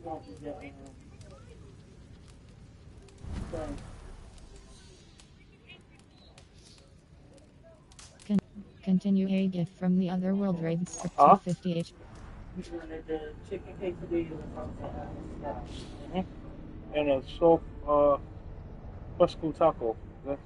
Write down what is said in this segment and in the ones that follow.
Con continue a gift from the Otherworld Raids for Huh? 250 Mhm. And a soft, fresco taco. That's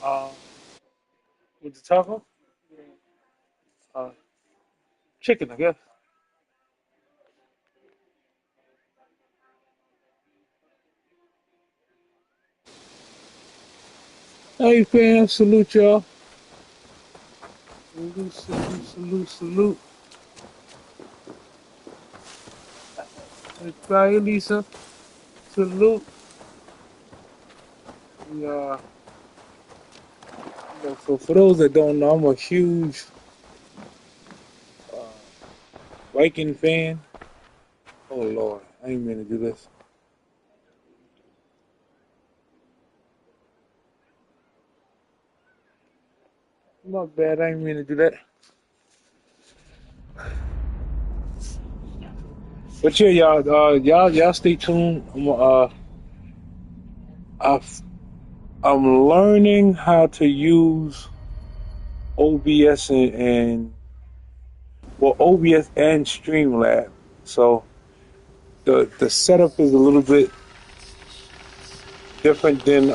uh, with the taco, uh, chicken, I guess. Hey fam, salute y'all. Salute, salute, salute, salute. Hey, bye, Lisa. Salute. We, for those that don't know, I'm a huge uh, Viking fan. Oh Lord, I ain't mean to do this. Not bad, I ain't mean to do that. But yeah, y'all stay tuned. I've, I'm learning how to use OBS and well, OBS and Streamlab. So the setup is a little bit different than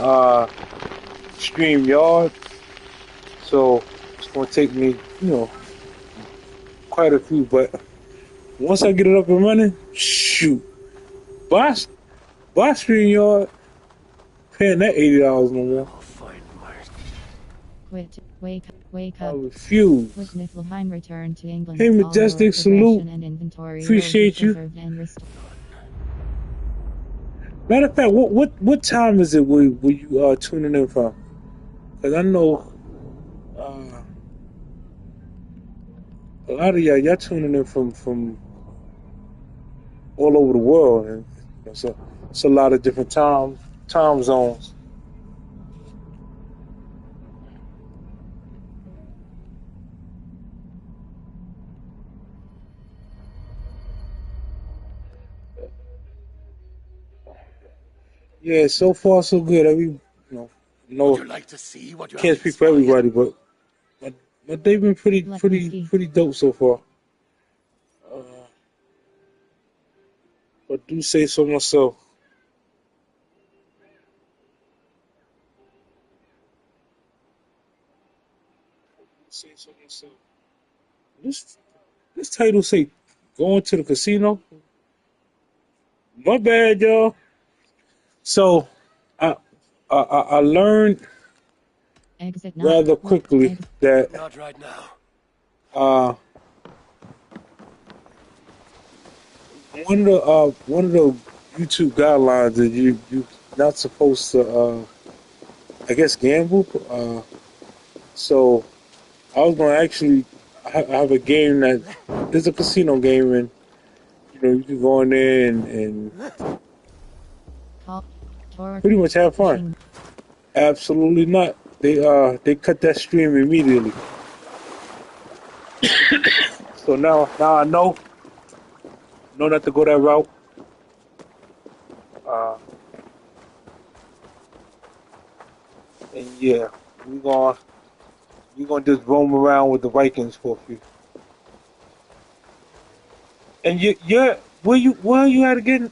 StreamYard. So it's gonna take me, quite a few. But once I get it up and running, shoot, buy buy StreamYard, paying that $80 no more. Quit. Wake I up. With refuse. Niflheim return to England, Hey, all your Majestic, salute. progression and inventory will be Appreciate you. preserved and restored. Matter of fact, what time is it where you tuning in from? Because I know uh, a lot of y'all tuning in from all over the world, and so it's a lot of different time zones. Yeah, so far so good. No, can't speak for everybody, but, but they've been Let whiskey. pretty dope so far. Uh, but do say so myself. Say so myself. This this title say going to the casino. My bad, y'all. So I I learned Exit not. rather quickly Exit. that uh, one of the YouTube guidelines that you not supposed to I guess gamble. So I was gonna actually have a game that is a casino game, and you can go in there and Call. Torque. pretty much have fun. Machine. Absolutely not. They cut that stream immediately. So now I know not to go that route. Uh, and yeah, we gonna we gonna just roam around with the Vikings for a few. And you're where are you at again?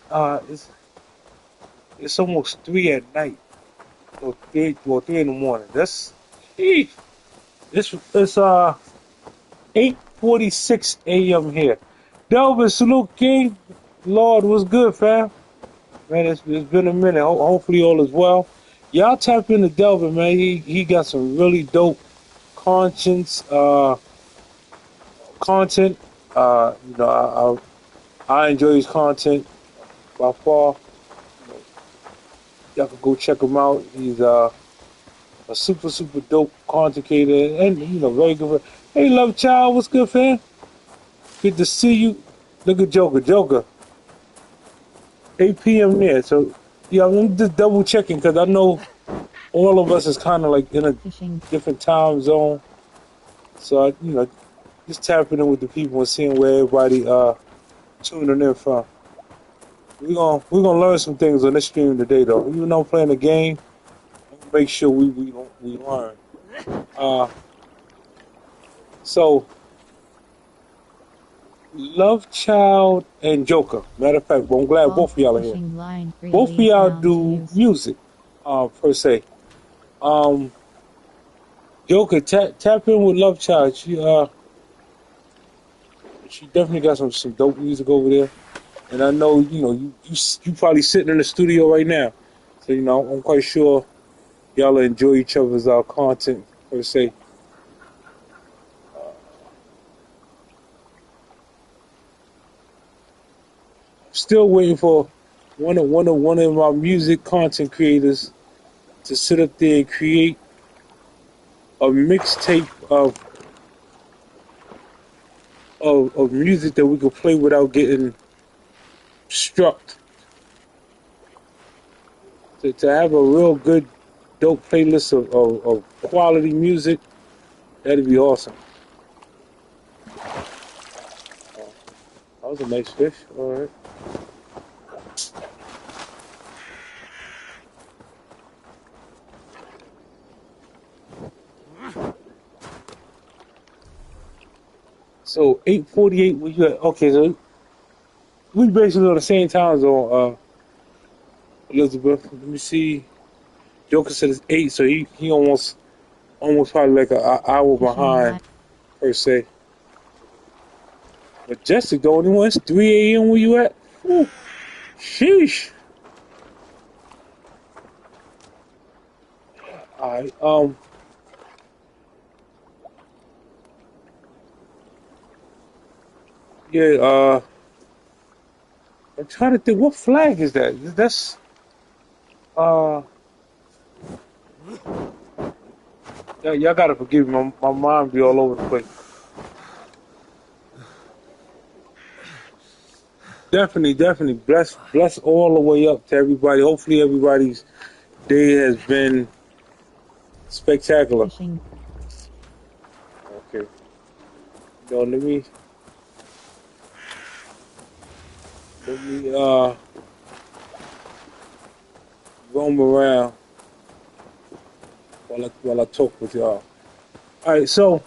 It's almost 3 at night. Or three in the morning. Eesh. It's 8:46 a.m. here. Delvin, salute King. Lord, what's good, fam? Man, it's been a minute. Hopefully all is well. Y'all tap into Delvin, man. He got some really dope conscience content. You know, I enjoy his content by far. You know, y'all can go check him out. He's a super dope content creator and very good. Hey, love child, what's good, fam? Good to see you. Look at Joker. 8 p.m. there. So yeah, I'm just double checking because I know all of us is kind of like in a Fishing. different time zone. So just tapping in with the people and seeing where everybody tuning in from. We're gonna learn some things on this stream today, though. Even though I'm playing the game, make sure we learn. Uh, so Love Child and Joker. Matter of fact, well, I'm glad All both of y'all are here. fishing line Both of freely is y'all down to do use. music, per se. Um, Joker, tap in with Love Child. She definitely got some dope music over there. And I know you probably sitting in the studio right now, so I'm quite sure y'all will enjoy each other's content per se. Still waiting for one of my music content creators to sit up there and create a mixtape of music that we could play without getting struck. To have a real good, dope playlist of quality music, that'd be awesome. That was a nice fish. All right. So 8:48. We got okay. So we basically on the same time zone. Elizabeth. Let me see. Joker said it's 8, so he almost probably like an hour Fishing behind line. per se. Majestic, the only one. It's 3 a.m. Where you at? Ooh, sheesh. All right. Yeah. I'm trying to think. What flag is that? That's uh. Y'all gotta forgive me. My mind be all over the place. Definitely. Bless all the way up to everybody. Hopefully everybody's day has been spectacular. Fishing. Okay. Let me roam around while I talk with y'all. All right. So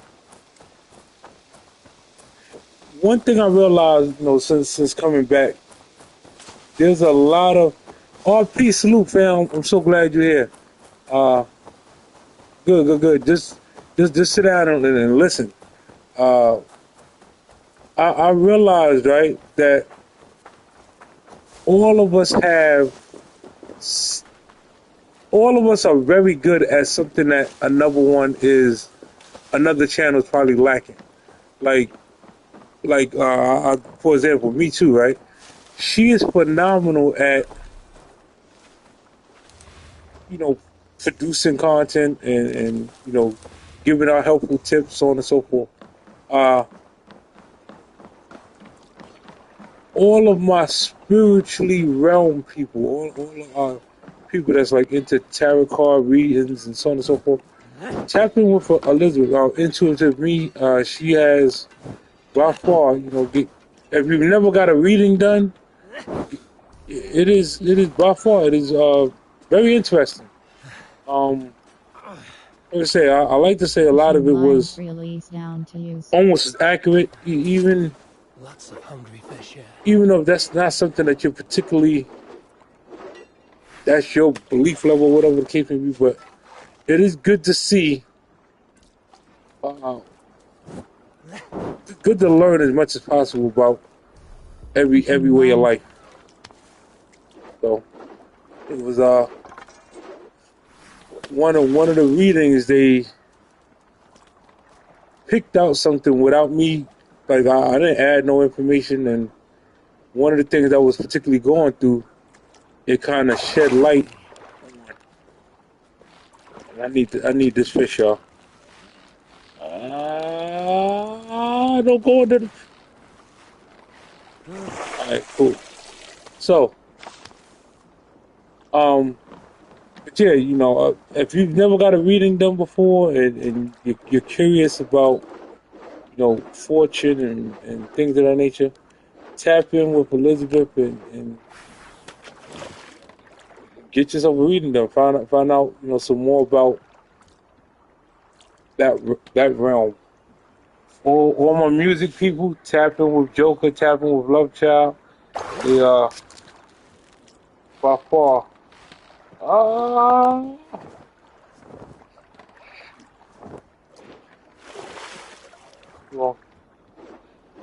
one thing I realized, since coming back, there's a lot of RP salute, fam. I'm so glad you're here. Uh, good. Just sit down and listen. Uh, I realized, right, that all of us have, all of us are very good at something that another channel is probably lacking. Like, for example, me too, right? She is phenomenal at, you know, producing content and giving out helpful tips, so on and so forth. Uh, all of my spiritually realm people, all of our people that's like into tarot card readings and so on and so forth, tap in with Elizabeth, intuitive me. She has by far, if you've never got a reading done, it is by far it is very interesting. Um, like I say, I like to say a lot of Fishing it line was freely is down to use. almost as accurate, even Lots of hungry fish here. even if that's not something that you're particularly, that's your belief level, whatever the case may be, but it is good to see, uh, good to learn as much as possible about every way of life. So it was one of the readings they picked out something without me, like I didn't add no information, and one of the things I was particularly going through, it kind of shed light. I need this fish, y'all. Don't go into the. All right, cool. So, but yeah, if you've never got a reading done before, and you're curious about, fortune and things of that nature, tap in with Elizabeth and get yourself a reading done. Find out, some more about that realm. All my music people, tap in with Joker, tap in with Love Child. They are by far. Uh, well,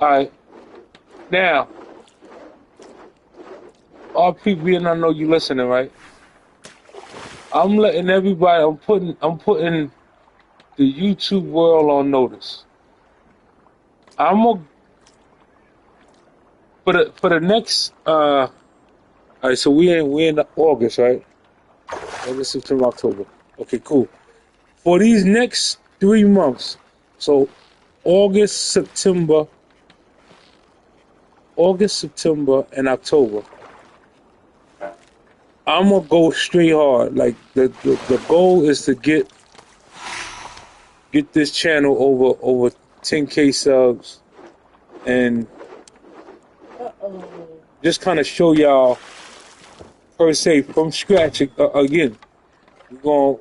all right. Now, all people, and I know you listening, right? I'm letting everybody. I'm putting the YouTube world on notice. I'm a for the next. All right. So we in August, right? August, September, October. Okay, cool. For these next 3 months, so August, September, and October, I'm gonna go straight hard. Like the goal is to get this channel over 10K subs, and just kind of show y'all per se from scratch. Again, we're gonna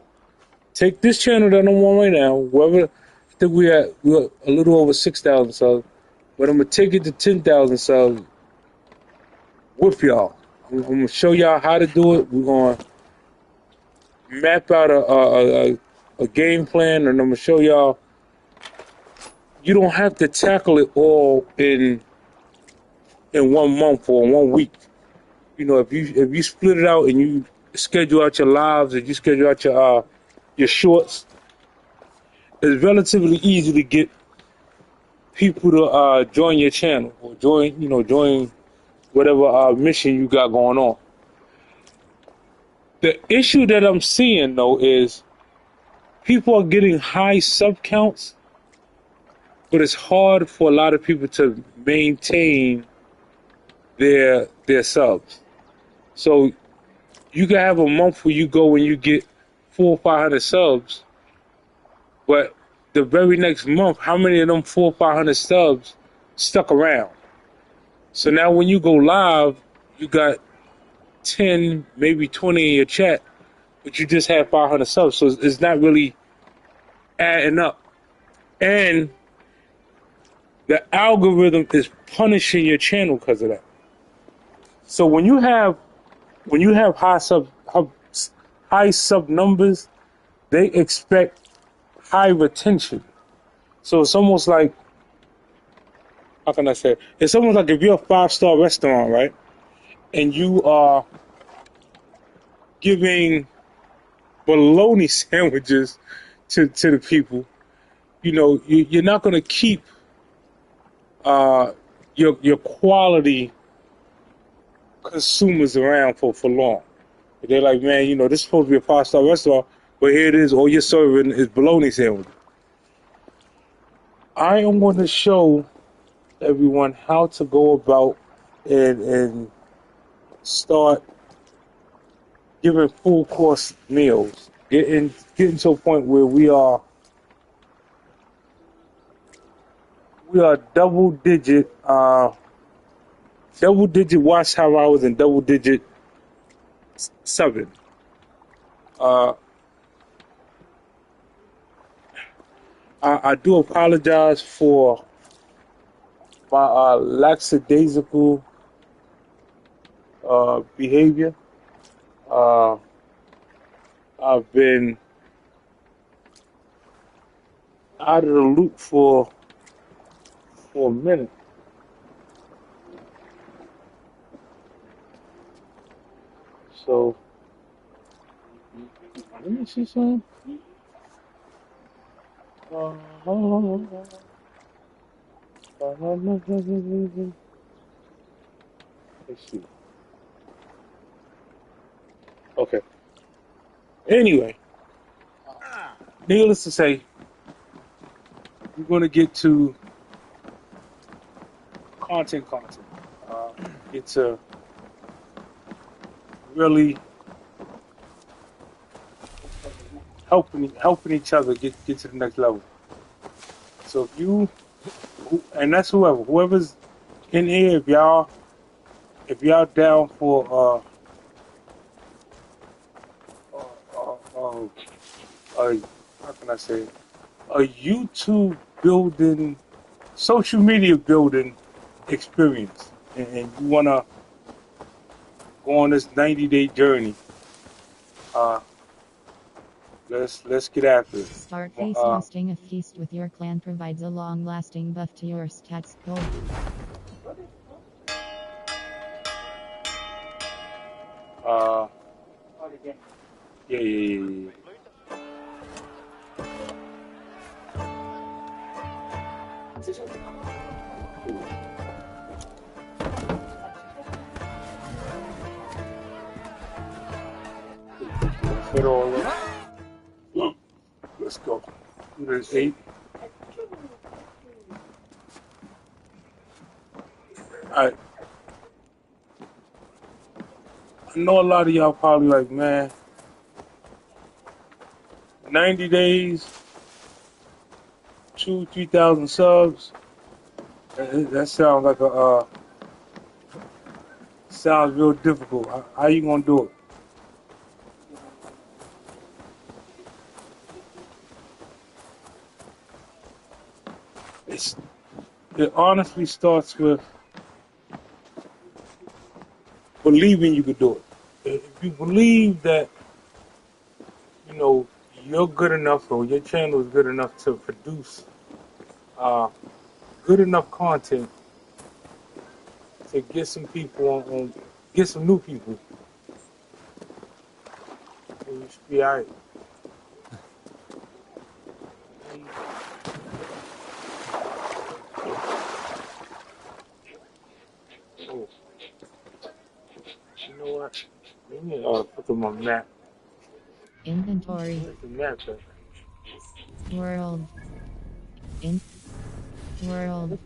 take this channel that I'm on right now. Wherever I think we're a little over 6,000 subs, but I'm gonna take it to 10,000 subs with y'all. I'm gonna show y'all how to do it. We're gonna map out a game plan, and I'm gonna show y'all. You don't have to tackle it all in 1 month or 1 week. If you split it out and you schedule out your lives and you schedule out your shorts, it's relatively easy to get people to join your channel or join whatever mission you got going on. The issue that I'm seeing though is people are getting high sub counts, but it's hard for a lot of people to maintain their subs. So you can have a month where you go and you get 400 or 500 subs, but the very next month, how many of them 400 or 500 subs stuck around? So now when you go live, you got 10, maybe 20 in your chat, but you just have 500 subs. So it's not really adding up. And the algorithm is punishing your channel because of that. So when you have high sub numbers, they expect high retention. So it's almost like, how can I say it? It's almost like if you're a 5-star restaurant, right? And you are giving bologna sandwiches to the people, you're not going to keep your quality consumers around for long. They're like, man, this is supposed to be a 5-star restaurant, but here it is, all you're serving is bologna sandwiches. I am going to show everyone how to go about and start giving full course meals. Getting to a point where we are double digit watch hours and double digit subbing. I do apologize for my lackadaisical behavior. Uh, I've been out of the loop for a minute. So let me see some. Let's see. Okay. Anyway, needless to say, we're going to get to content. Get to really helping each other get to the next level. So if you and that's whoever's in here, if y'all down for how can I say it? A YouTube building, social media building experience, and you wanna go on this 90-day journey, uh, let's get after it. Start face hosting a feast with your clan provides a long-lasting buff to your stats. Gold. Uh, yeah. Fit all up. Let's go. There's 8. Alright. I know a lot of y'all probably like, man, 90 days, 2,000-3,000 subs. That sounds like sounds real difficult. How you gonna do it? It honestly starts with believing you could do it. If you believe that, you're good enough or your channel is good enough to produce good enough content to get some people get some new people, then you should be alright. Oh, you know what? Let me put them on map. Inventory. Where's the map at? World. World.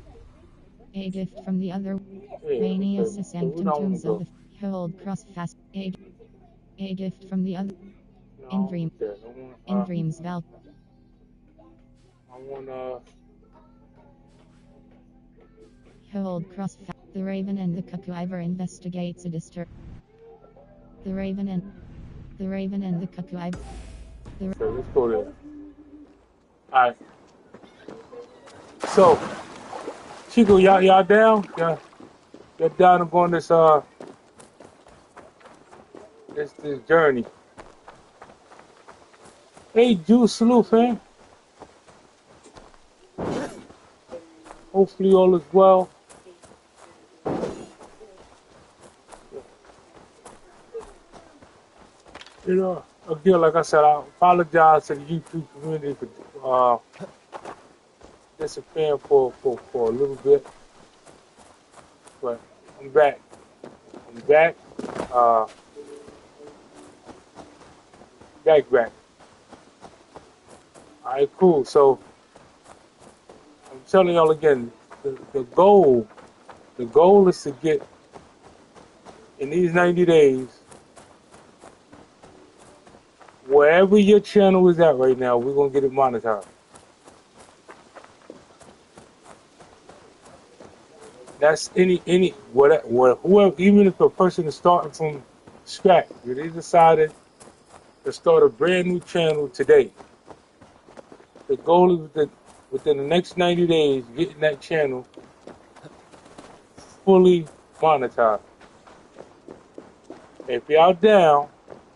A gift from the other. Manius Okay. sanctum tombs of the hold cross fast. A gift from the other. In dream. In dreams val. I want Hold cross fast. The Raven and the Cuckoo Ivor investigates a disturb. The Raven and the Cuckoo Ivor. Okay, let's go there. Alright. So, Chico, y'all down? Y'all down to go on this this journey. Hey, Juice, salute, fam. Hopefully all is well. Again, like I said, I apologize to the YouTube community for disappearing for a little bit. But I'm back. Uh, back. Alright, cool. So, I'm telling y'all again, the goal is to get, in these 90 days, wherever your channel is at right now, we're going to get it monetized. That's whoever, even if a person is starting from scratch, if they decided to start a brand new channel today, the goal is within the next 90 days, getting that channel fully monetized. If y'all down,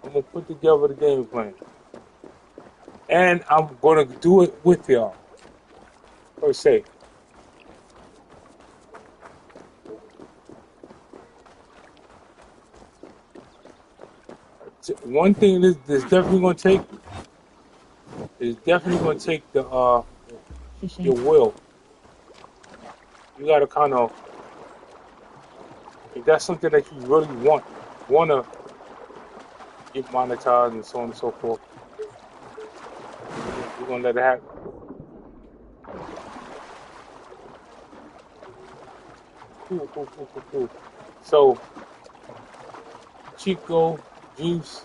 I'm gonna put together the game plan, and I'm gonna do it with y'all per se. One thing this definitely gonna take is definitely gonna take the your Fishing. will. You gotta kind of, if that's something that you really wanna get monetized and so on and so forth, you're gonna let it happen. Cool, cool, cool, cool, cool. So Chico, Juice,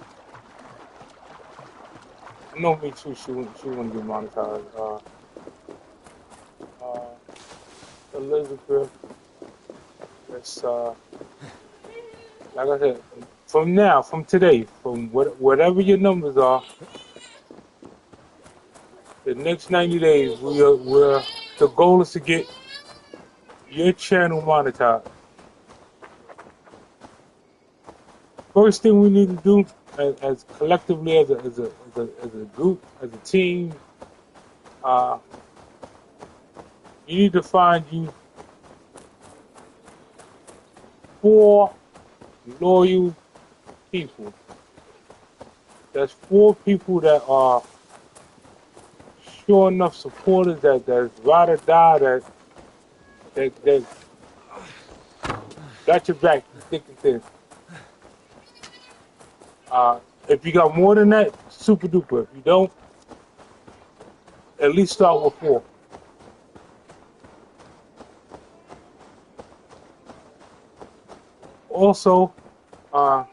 I know me too. She wouldn't get monetized. Uh, Elizabeth, that's like I said, from today, from whatever your numbers are, the next 90 days, the goal is to get your channel monetized. First thing we need to do, as collectively as a group, as a team, uh, you need to find you 4 loyal people. There's 4 people that are sure enough supporters that's ride or die that got your back thick and thin. If you got more than that, super duper. If you don't, at least start with 4. Also, uh,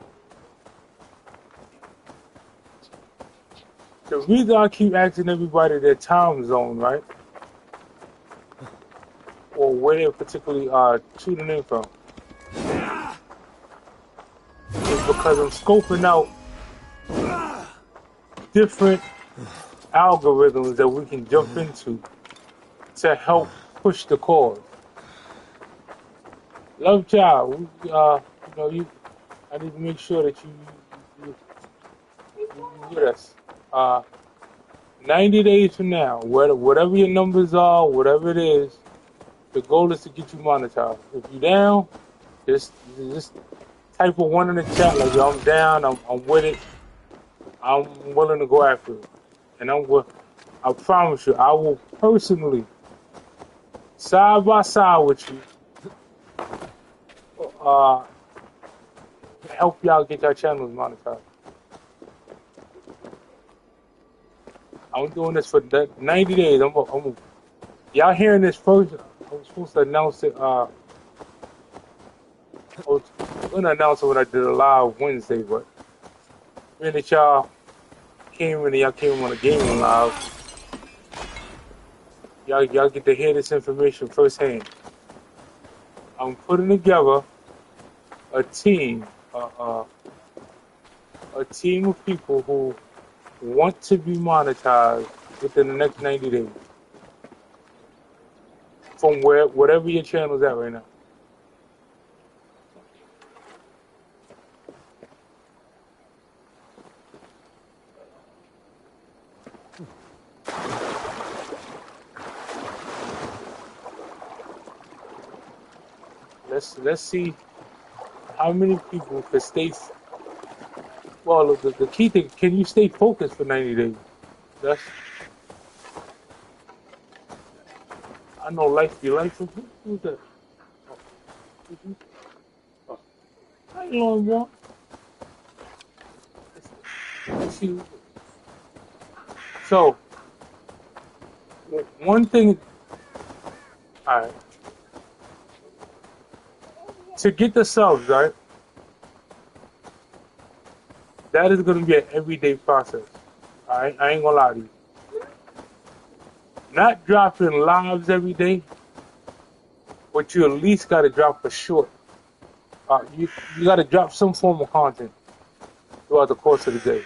the reason I keep asking everybody their time zone, right, or where they're particularly tuning in from, is because I'm scoping out different algorithms that we can jump into to help push the cause. Love child, I need to make sure that you with us. Uh, 90 days from now, whatever your numbers are, whatever it is, the goal is to get you monetized. If you down, just type of 1 in the chat like, yo, I'm down, I'm with it, I'm willing to go after it. And I promise you, I will personally, side by side with you, uh, help y'all get your channels monetized. I'm doing this for 90 days. Y'all hearing this first. I was supposed to announce it. I was going to announce it when I did a live Wednesday, but being that y'all came in and y'all came on a gaming live, y'all get to hear this information firsthand. I'm putting together a team, a team of people who want to be monetized within the next 90 days from whatever your channel's at right now. Let's see how many people can stay. Well, the key thing, can you stay focused for 90 days? That's, I know life be life. Who's that? Oh, I ain't long one. Let's see. So, one thing, all right, to get the subs, right, that is going to be an everyday process. All right, I ain't going to lie to you. Not dropping lives every day, but you at least got to drop a short. You got to drop some form of content throughout the course of the day.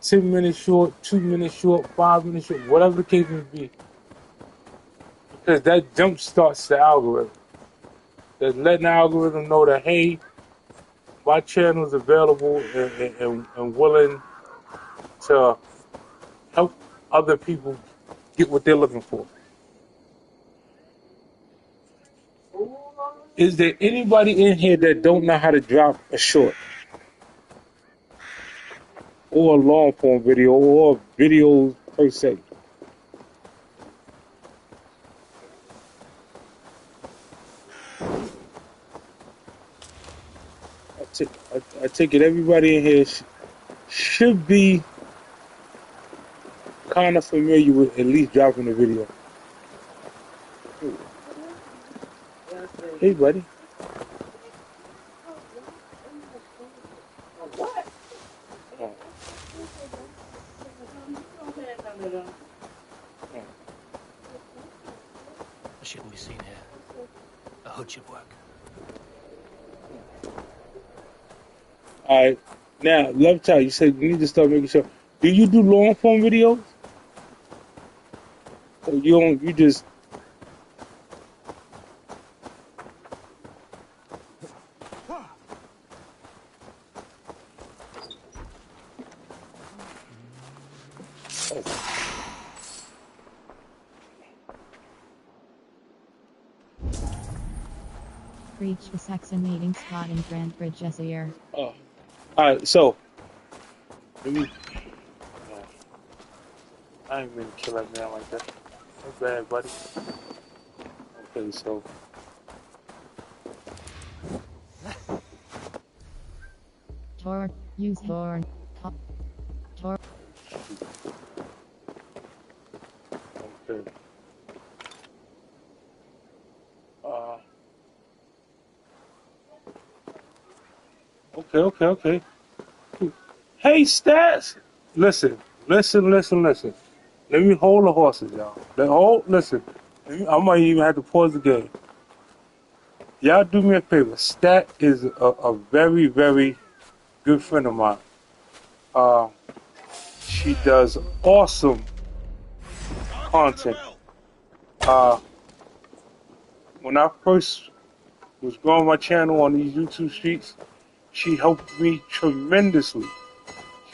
10 minutes short, 2 minutes short, 5 minutes short, whatever the case may be. Because that jump starts the algorithm. that's letting the algorithm know that, hey, my channel is available and willing to help other people get what they're looking for. Is there anybody in here that don't know how to drop a short or a long form video or videos per se? I take it everybody in here should be kind of familiar with at least dropping a video. Hey, buddy. Oh, oh. I shouldn't be seen here. A hood should work. All right. Now, Love Child, you said you need to start making sure. Do you do long form videos? Or you don't? You just Reach the Saxon meeting spot in Grand Bridge Essayer. oh. All right. So let me. I ain't mean to kill that man like that. That's bad, buddy. Okay, so Tor, use Thorn. Tor. okay. Uh. Okay. Hey, Stats. Listen. Let me hold the horses, y'all. Listen. I might even have to pause the game. Y'all do me a favor. Stat is a very, very good friend of mine. She does awesome content. When I first was growing my channel on these YouTube streets, she helped me tremendously.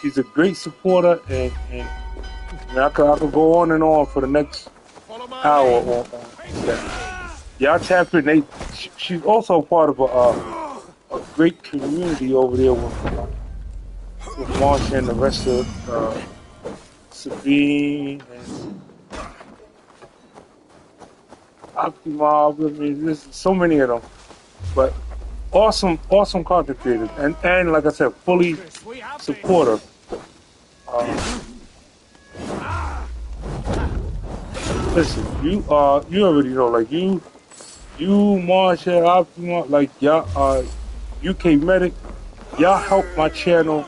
She's a great supporter, and I could go on and on for the next hour on that. Y'all tap in. She's also part of a great community over there with Marsha and the rest of Sabine and Optimal. I mean, there's so many of them, but awesome content creators, and like I said, fully supportive. Listen, you already know, like you, Marsha, Optimal, like y'all, UK Medic, y'all helped my channel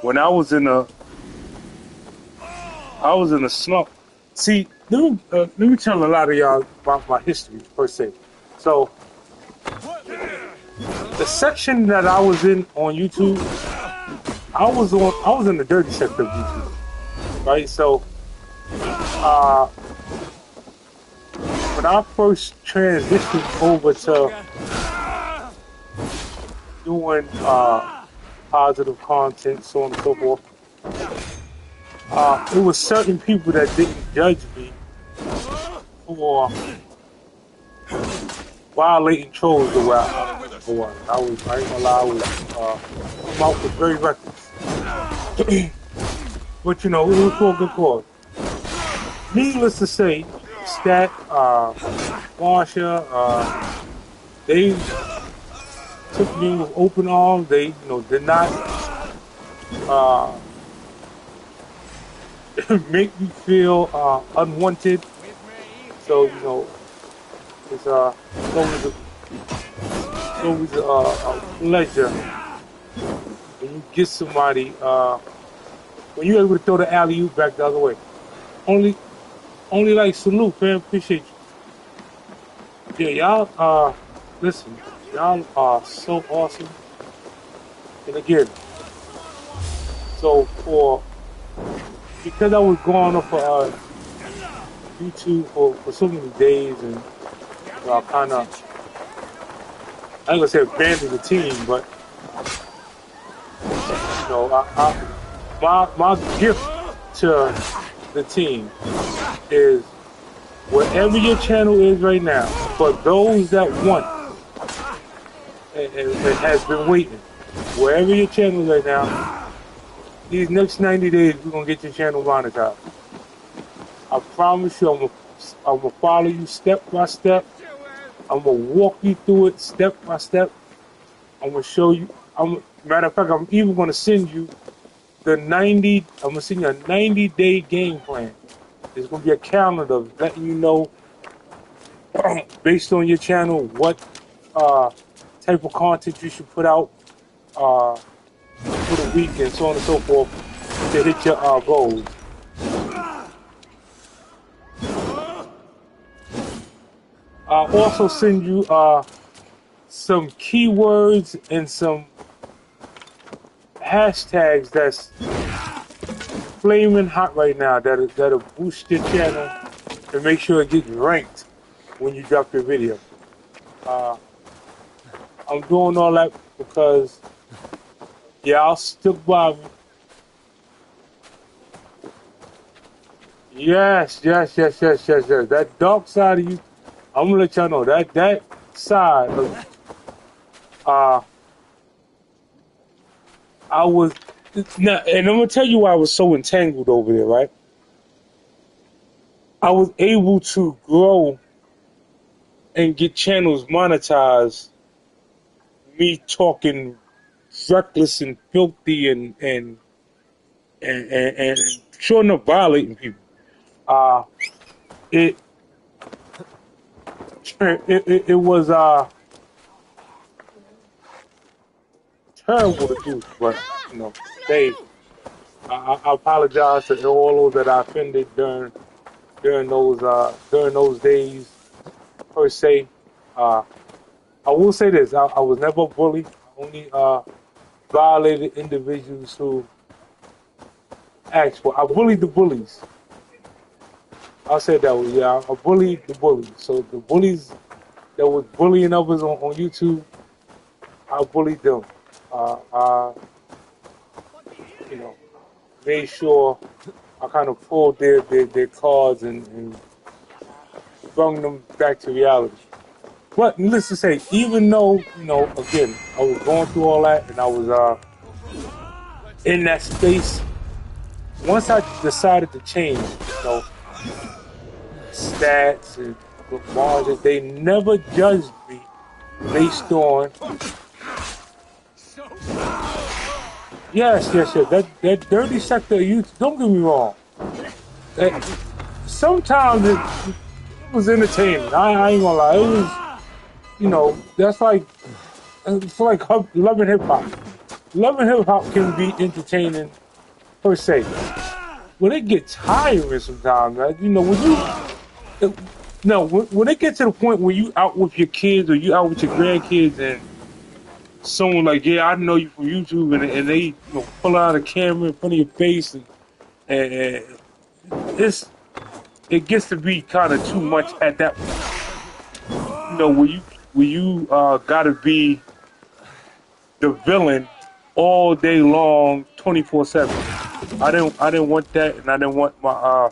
when I was in a slump. See, let me tell a lot of y'all about my history per se. So, the section that I was in on YouTube, I was in the dirty sector of YouTube, right? So, when I first transitioned over to doing positive content, so on and so forth, it was certain people that didn't judge me for violating trolls the way I ain't gonna lie, I was come out with very reckless. But you know, it was for a good cause. Needless to say, Stat, Marsha, they took me with open arms. They, did not make me feel unwanted. So, it's always a pleasure when you get somebody when you're able to throw the alley oop back the other way. Only like salute, fam. Appreciate you. Yeah, y'all. Listen, y'all are so awesome. And again, so because I was gone off YouTube for so many days, and kind of I ain't gonna say abandon the team, but you know, my gift to the team is wherever your channel is right now. For those that want and has been waiting, wherever your channel is right now, these next 90 days we're gonna get your channel monetized. I promise you, I'm gonna follow you step by step. I'm gonna walk you through it step by step. I'm gonna show you. Matter of fact, I'm even gonna send you the 90. I'm gonna send you a 90-day game plan. There's gonna be a calendar letting you know based on your channel what type of content you should put out for the week and so on and so forth to hit your goals. I'll also send you some keywords and some hashtags that's flaming hot right now that'll boost your channel and make sure it gets ranked when you drop your video. I'm doing all that because y'all stuck by me. Yes. That dark side of you, I'm gonna let y'all know that side of I was now, and I'm gonna tell you why I was so entangled over there, right? I was able to grow and get channels monetized, me talking reckless and filthy and sure enough violating people. It it was terrible to do, but you know, they I apologize to all those that I offended during those days per se. I will say this: I was never a bully. I only violated individuals who asked for. I bullied the bullies. I said that way. Yeah, I bullied the bullies. So the bullies that was bullying others on YouTube, I bullied them. I you know made sure I kind of pulled their cards and brought them back to reality. But needless to say, even though, you know, again, I was going through all that and I was in that space, once I decided to change, you know, stats and margins, they never judged me based on, yes, that dirty sector of youth, don't get me wrong. Sometimes it was entertaining. I ain't gonna lie. It was, you know, that's like, it's like Love and Hip Hop. Love and Hip Hop can be entertaining per se, but it gets tiring sometimes. Right? You know, when it gets to the point where you out with your kids or you out with your grandkids and someone like, yeah, I know you from YouTube, and they, you know, pull out a camera in front of your face and it gets to be kind of too much at that point. You know, where you gotta be the villain all day long, 24/7. I didn't want that, and I didn't want my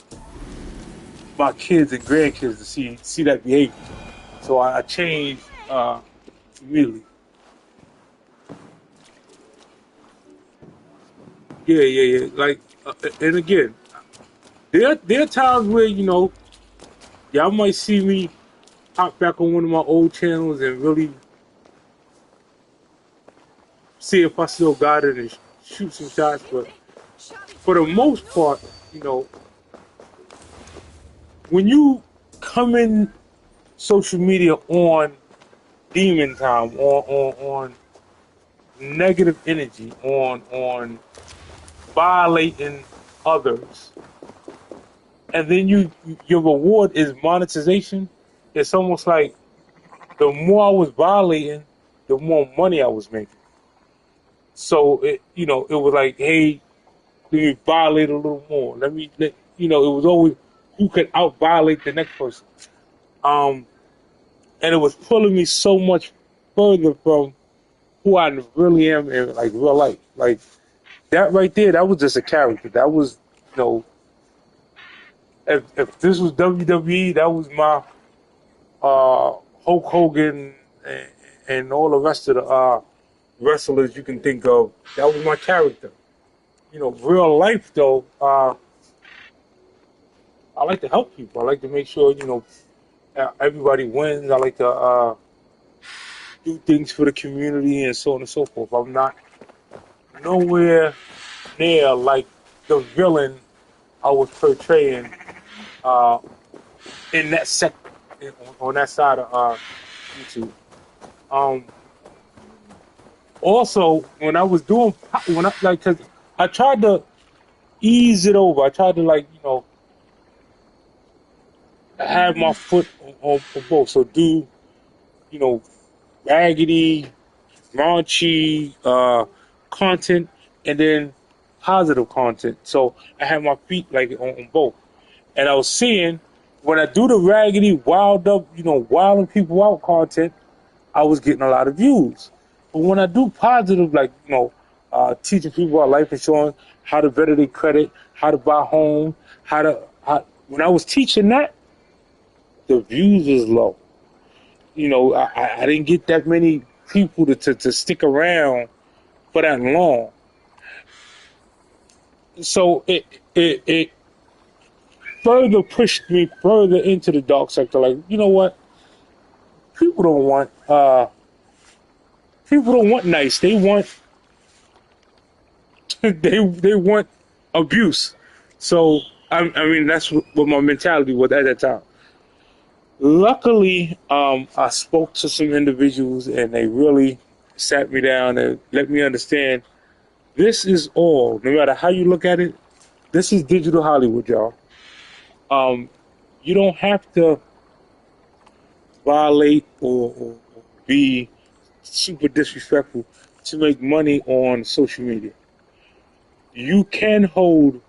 kids and grandkids to see that behavior. So I changed immediately. Yeah. Like, and again, there are times where, you know, y'all might see me hop back on one of my old channels and really see if I still got it and shoot some shots. But for the most part, you know, when you come in social media on demon time, on negative energy, on violating others, and then your reward is monetization. It's almost like the more I was violating, the more money I was making. So you know, it was like, hey, let me violate a little more. You know, it was always who could out violate the next person. And it was pulling me so much further from who I really am in like real life. Like that right there, that was just a character. That was, you know, if this was WWE, that was my Hulk Hogan and all the rest of the wrestlers you can think of. That was my character. You know, real life though, I like to help people. I like to make sure, you know, everybody wins. I like to do things for the community and so on and so forth. I'm not nowhere near like the villain I was portraying uh, in that sector, on that side of YouTube. Um, Also, when I was doing, when I like, cause I tried to ease it over. I tried to like, you know, have my foot on both. So do, you know, raggedy, raunchy content, and then positive content. So I had my feet like on both, and I was seeing when I do the raggedy, wild up, you know, wilding people out content, I was getting a lot of views. But when I do positive, like, you know, teaching people about life insurance, how to better their credit, how to buy home, when I was teaching that, the views was low. You know, I didn't get that many people to stick around for that long. So it further pushed me further into the dark sector. Like, you know what? People don't want people don't want nice. They want they want abuse. So I mean that's what my mentality was at that time. Luckily, I spoke to some individuals and they really sat me down and let me understand this is all, no matter how you look at it, this is digital Hollywood, y'all. Um, you don't have to violate or be super disrespectful to make money on social media. You can hold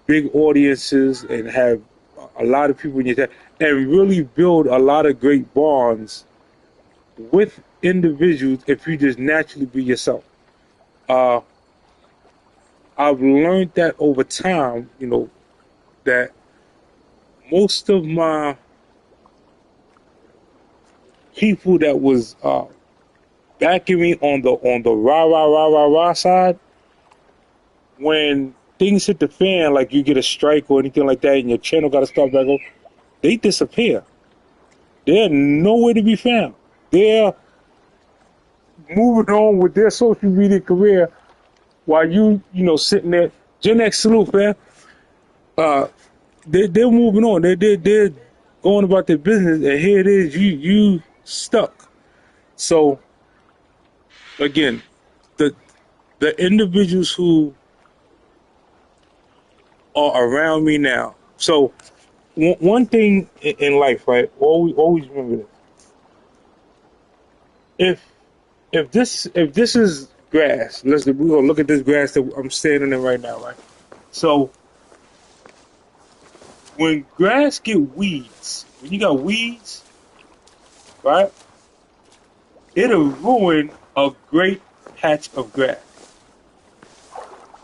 big audiences and have a lot of people in your town and really build a lot of great bonds with individuals if you just naturally be yourself. Uh, I've learned that over time, you know, that most of my people that was backing me on the rah side, when things hit the fan, like you get a strike or anything like that, and your channel got to start back over, they disappear. They're nowhere to be found. They're moving on with their social media career while you know, sitting there. Gen X salute, man. They're moving on. They're going about their business, and here it is. You stuck. So again, the the individuals who are around me now. So one thing in life, right? Always remember this. If if this is grass, we're gonna look at this grass that I'm standing in right now, right? So when grass get weeds, when you got weeds, right, it'll ruin a great patch of grass.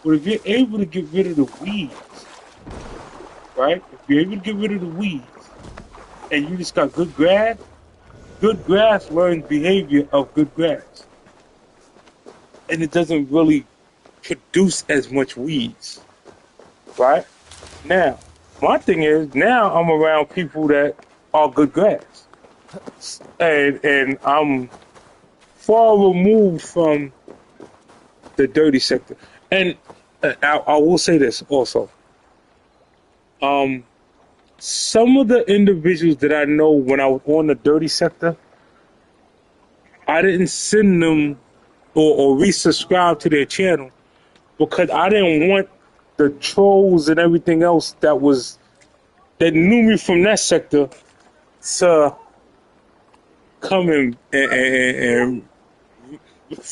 But if you're able to get rid of the weeds, right? If you're able to get rid of the weeds and you just got good grass learns behavior of good grass. And it doesn't really produce as much weeds, right? Now, my thing is, now I'm around people that are good grass. And I'm far removed from the dirty sector. And I will say this also. Some of the individuals that I know when I was on the dirty sector, I didn't send them or resubscribe to their channel because I didn't want the trolls and everything else that knew me from that sector to come and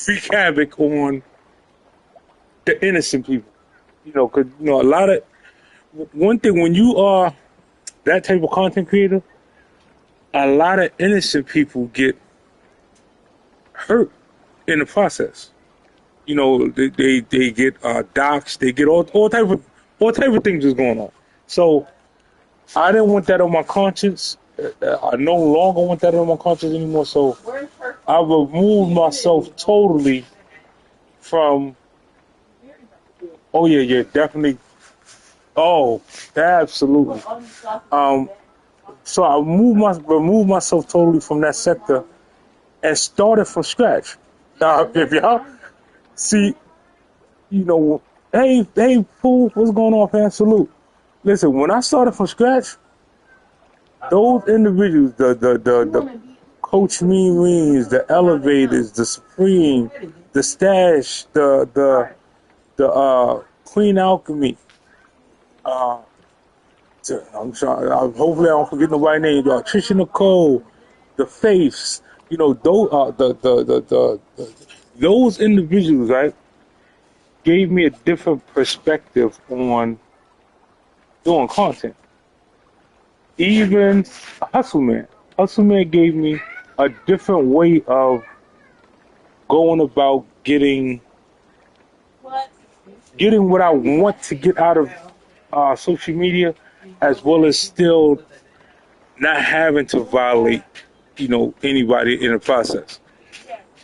wreak havoc on the innocent people. You know, because you know one thing when you are that type of content creator, a lot of innocent people get hurt in the process. You know, they get docs, they get all type of things is going on. So I didn't want that on my conscience. I no longer want that on my conscience anymore. So I removed myself totally from. Oh yeah, yeah, definitely. Oh, absolutely. Um, so I removed myself totally from that sector and started from scratch. If y'all see, you know, hey, fool, what's going on, fam? Salute. Listen, when I started from scratch, those individuals, the Coach Mean Reens, the Elevators, the Supreme, the Stash, the Queen Alchemy. Uh, I'm sorry. Hopefully, I don't forget nobody's name. Trisha Nicole, the Faiths. You know, those those individuals, right, gave me a different perspective on doing content. Even Hustle Man. Hustle Man gave me a different way of going about getting what I want to get out of social media, as well as still not having to violate, you know, anybody in the process.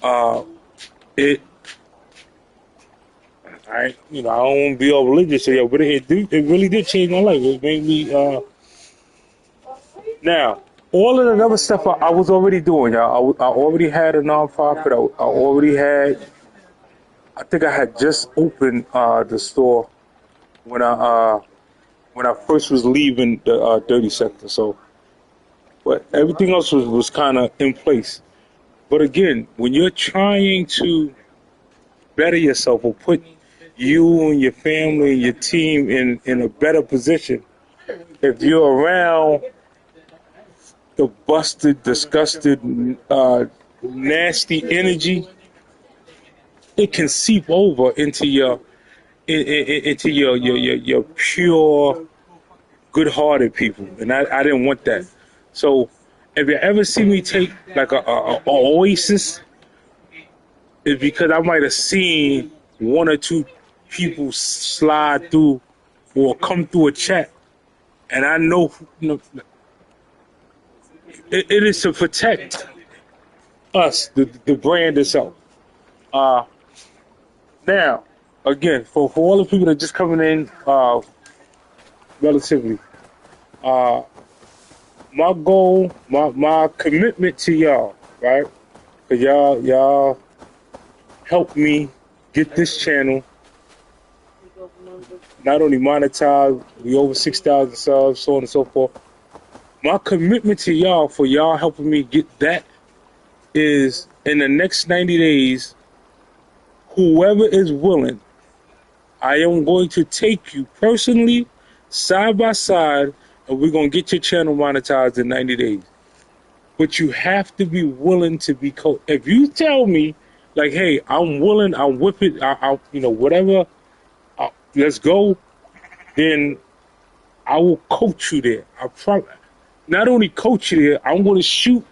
Uh, it, you know, I don't want to be all religious here, but it really did change my life. It made me. Now, all of the other stuff I was already doing, y'all. I already had a nonprofit. I already had. I think I had just opened the store when I first was leaving the dirty sector. So, but everything else was kind of in place. But again, when you're trying to better yourself or put you and your family and your team in a better position, if you're around the busted, disgusted, nasty energy, it can seep over into into your pure, good-hearted people, and I didn't want that. So, if you ever see me take like a oasis, it's because I might have seen one or two people slide through or come through a chat, and I know, you know, it is to protect us, the brand itself. Uh, Now, again, for all the people that just coming in, relatively, uh, my goal, my commitment to y'all, right? Cause y'all help me get this channel not only monetized, we over 6,000 subs, so on and so forth. My commitment to y'all for y'all helping me get that is in the next 90 days, whoever is willing, I am going to take you personally, side by side, and we're going to get your channel monetized in 90 days. But you have to be willing to be coached. If you tell me, like, hey, I'm willing, I'll whip it, I'll you know, whatever, let's go, then I will coach you there. Not only coach you there, I'm going to shoot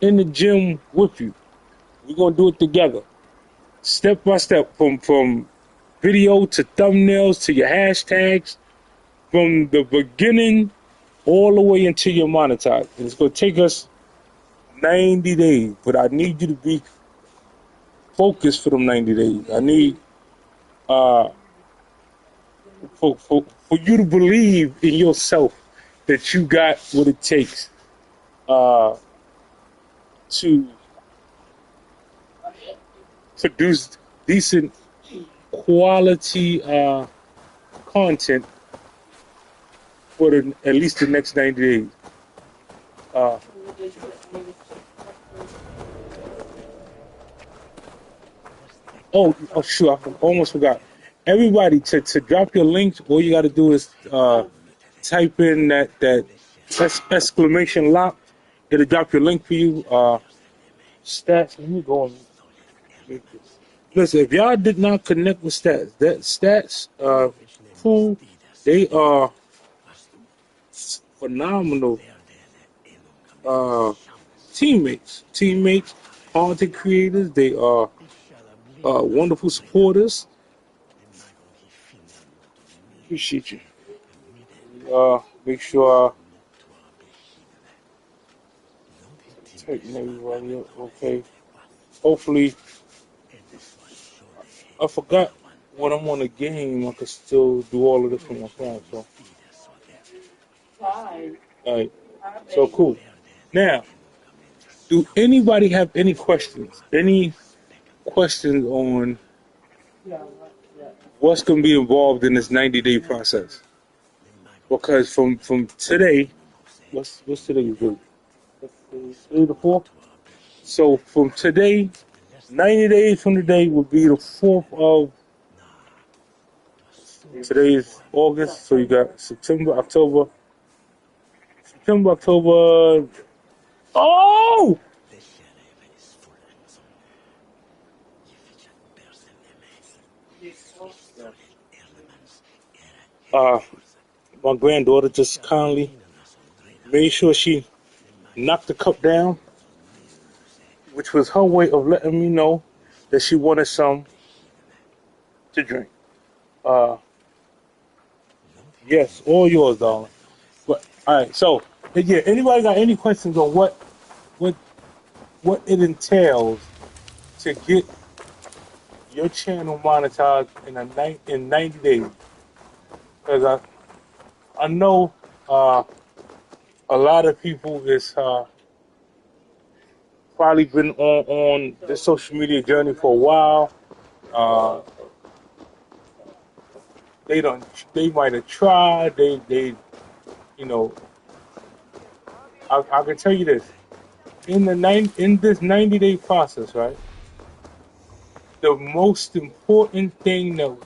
in the gym with you. We're going to do it together, step by step, from video to thumbnails to your hashtags, from the beginning all the way until you're monetized. And it's going to take us 90 days, but I need you to be focused for them 90 days. I need uh, for you to believe in yourself that you got what it takes uh, to produce decent quality content for at least the next 90 days. Uh, oh, sure, I almost forgot. Everybody, to drop your links, all you got to do is type in that exclamation lock. It'll drop your link for you. Stats. Let me go and make this. Listen, if y'all did not connect with stats, that stats, cool. They are phenomenal teammates. Teammates. content creators. They are wonderful supporters. Appreciate you. Make sure I tighten everybody up. Okay. Hopefully, I forgot when I'm on a game, I can still do all of this from my phone. So, alright. So cool. Now, do anybody have any questions? Any questions on what's going to be involved in this 90-day process? Because from today, what's today's date? Today the 4th. So from today, 90 days from today will be the 4th of. Today is August, so you got September, October. Oh! Uh, my granddaughter just kindly made sure she knocked the cup down, which was her way of letting me know that she wanted some to drink. Uh, yes, all yours, darling. But all right, so yeah, anybody got any questions on what what it entails to get your channel monetized in 90 days? Because I know a lot of people is probably been on this social media journey for a while. Uh, they might have tried. They you know I can tell you this in this 90-day process, right? The most important thing that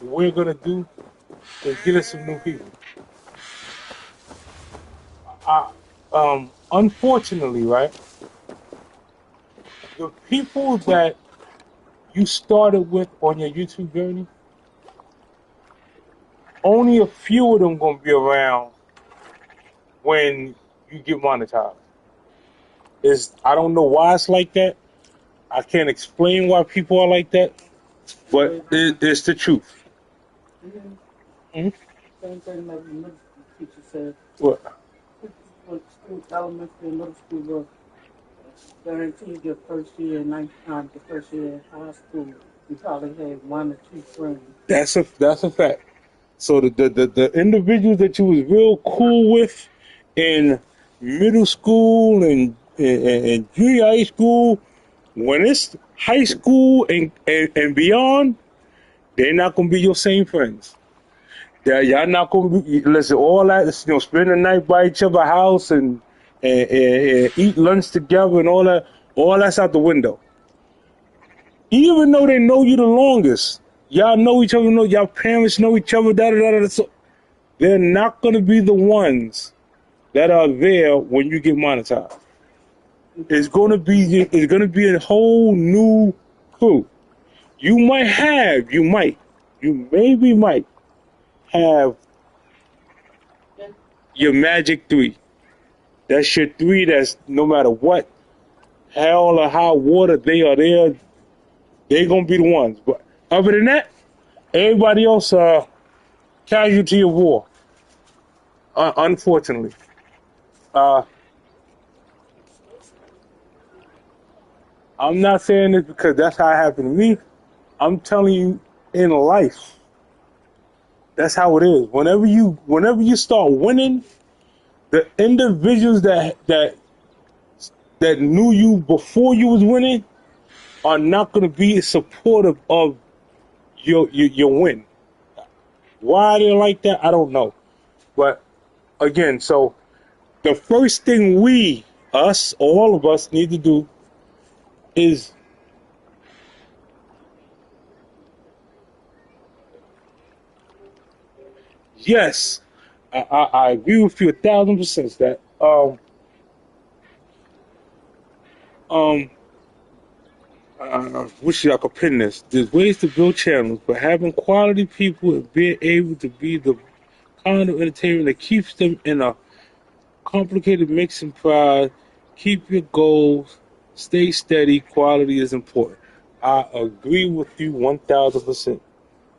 we're gonna do is get us some new people. Unfortunately, right, the people that you started with on your YouTube journey, only a few of them gonna be around when you get monetized. I don't know why it's like that. I can't explain why people are like that, but it's the truth. Mm-hmm. Same thing like the middle school teacher said. What? School, elementary and middle school will guarantee your first year, the first year in high school, you probably had one or two friends. That's a fact. So the individuals that you was real cool with in middle school and junior high school, when it's high school and beyond, they're not gonna be your same friends. Y'all not gonna be listen. All that, spend the night by each other's house and eat lunch together and all that. All that's out the window. Even though they know you the longest, y'all know each other. Know y'all parents know each other. Da da da da. So they're not gonna be the ones that are there when you get monetized. It's gonna be a whole new crew. You might have your magic 3. That's your 3. That's no matter what hell or high water, they are there. They're gonna be the ones. But other than that, everybody else are casualty of war. Unfortunately, I'm not saying this because that's how it happened to me. I'm telling you, in life, that's how it is. Whenever you start winning, the individuals that knew you before you was winning are not going to be supportive of your win. Why they're like that, I don't know. But again, so the first thing all of us need to do is yes, I agree with you 1,000% that I wish I could pin this. There's ways to build channels, but having quality people and being able to be the kind of entertainment that keeps them in a complicated mixing pride, keep your goals. Stay steady. Quality is important. I agree with you 1000%.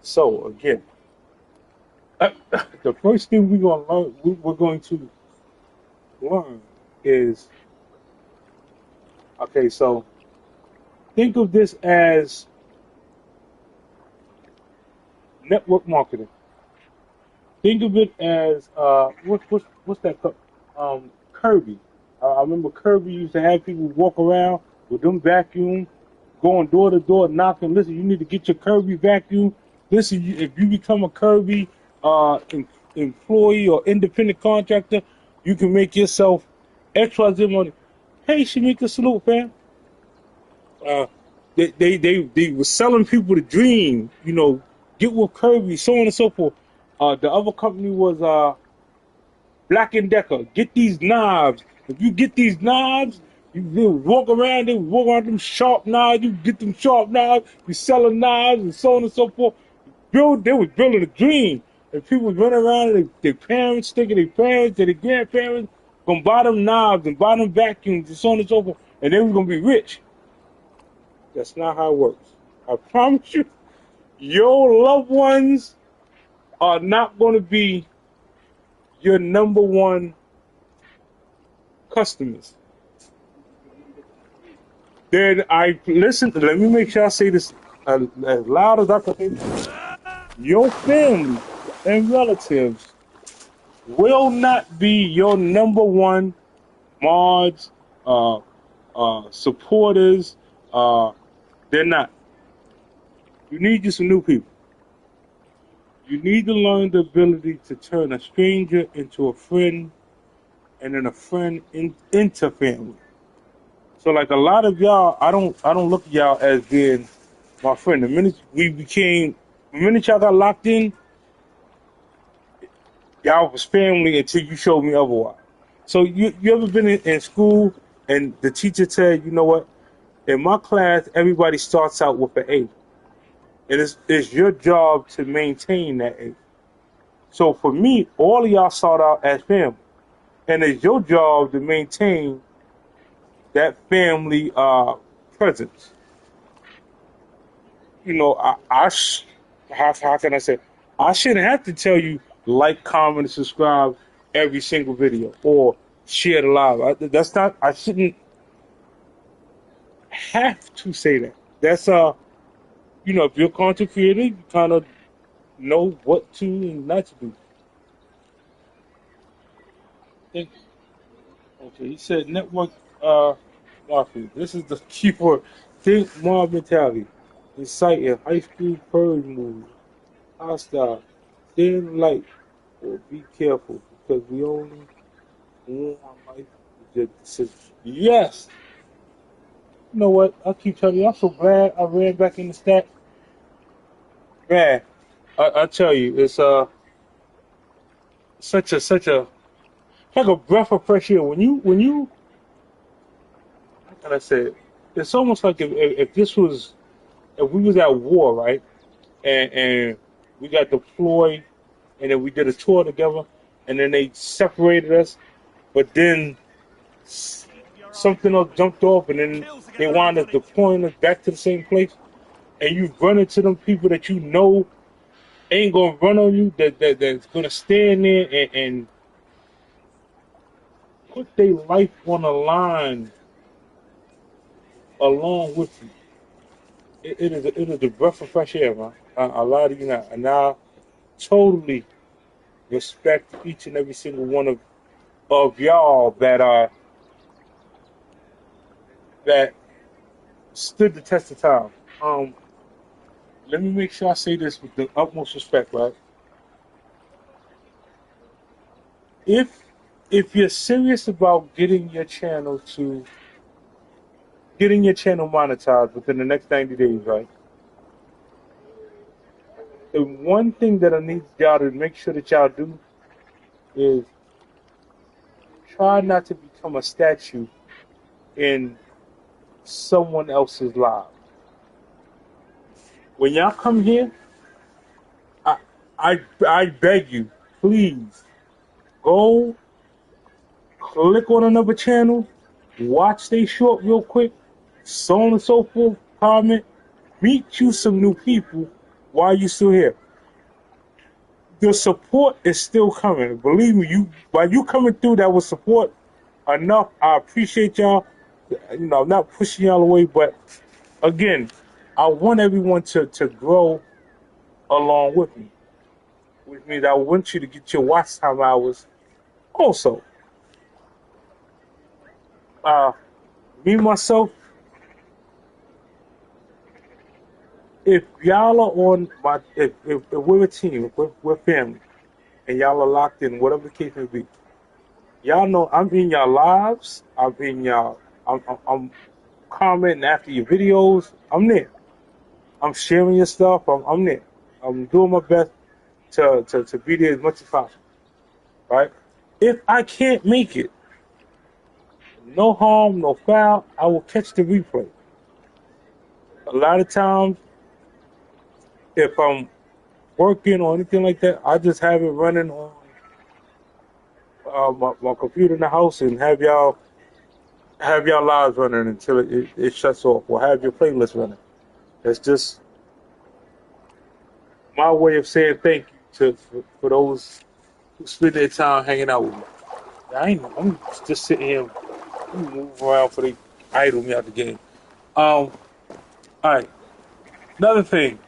So again, the first thing we're going to learn is okay. So think of this as network marketing. Think of it as what's that? Kirby. I remember Kirby used to have people walk around with them vacuum, going door to door, knocking. Listen, you need to get your Kirby vacuum. Listen, if you become a Kirby employee or independent contractor, you can make yourself XYZ money. Hey, Shamika, salute, fam. Uh, they were selling people the dream, get with Kirby, so on and so forth. The other company was Black and Decker. Get these knives. If you get these knives, they would walk around them sharp knives. You get them sharp knives. You selling knives and so on and so forth. They was building a dream, and people was running around. And their parents, thinking their parents, their grandparents, gonna buy them knives and buy them vacuums and so on and so forth, and they was gonna be rich. That's not how it works. I promise you, your loved ones are not going to be your number one customers. Then I listen. Let me make sure I say this as loud as I can. Your family and relatives will not be your number one mods, supporters. They're not. You need you some new people. You need to learn the ability to turn a stranger into a friend, and then a friend into family. So like a lot of y'all, I don't look at y'all as being my friend. The minute y'all got locked in, y'all was family until you showed me otherwise. So you ever been in school and the teacher said, you know what? In my class, everybody starts out with an A, and it's your job to maintain that A. So for me, all of y'all start out as family, and it's your job to maintain that family presence. How can I say? I shouldn't have to tell you like, comment, and subscribe every single video or share the live. That's not. I shouldn't have to say that. That's if you're a content creator, you kind of know what to and not to do. Thank you. Okay, he said network marketing. This is the keyword. Think mob mentality. Inciting high school purge moves. Hostile. Thin light. Or be careful because we only want life. Yes. You know what? I keep telling you, I'm so glad I ran back in the stat. Man, I tell you, it's such a like a breath of fresh air. When you how can I say it? It's almost like if we was at war, right? And we got deployed, and then we did a tour together, and then they separated us, but then something else jumped off, and then they wound up deploying us back to the same place, and you run into them people that you know ain't gonna run on you, that's gonna stand there and put their life on the line along with you. It is a breath of fresh air, man. A lot of you now, and I totally respect each and every single one of y'all that stood the test of time. Let me make sure I say this with the utmost respect, right? If you're serious about getting your channel monetized within the next 90 days, right? The one thing that I need y'all to make sure that y'all do is try not to become a statue in someone else's life. When y'all come here, I I beg you, please go click on another channel, watch they short real quick, so on and so forth, comment, meet you some new people while you still here. The support is still coming. Believe me, you while you coming through, that was support enough. I appreciate y'all. I'm not pushing y'all away, but again, I want everyone to grow along with me. Which means I want you to get your watch time hours also. Uh, Me myself, if y'all are on my, if we're a team, if we're family, and y'all are locked in, whatever the case may be, y'all know I'm in y'all lives. I'm in y'all. I'm commenting after your videos. I'm there. I'm sharing your stuff. I'm there. I'm doing my best to be there as much as possible. Right? If I can't make it, no harm, no foul. I will catch the replay. A lot of times, if I'm working or anything like that, I just have it running on my computer in the house and have y'all lives running until it shuts off, or have your playlist running. That's just my way of saying thank you for those who spend their time hanging out with me. I'm just sitting here moving around for they idle me out the game. All right. Another thing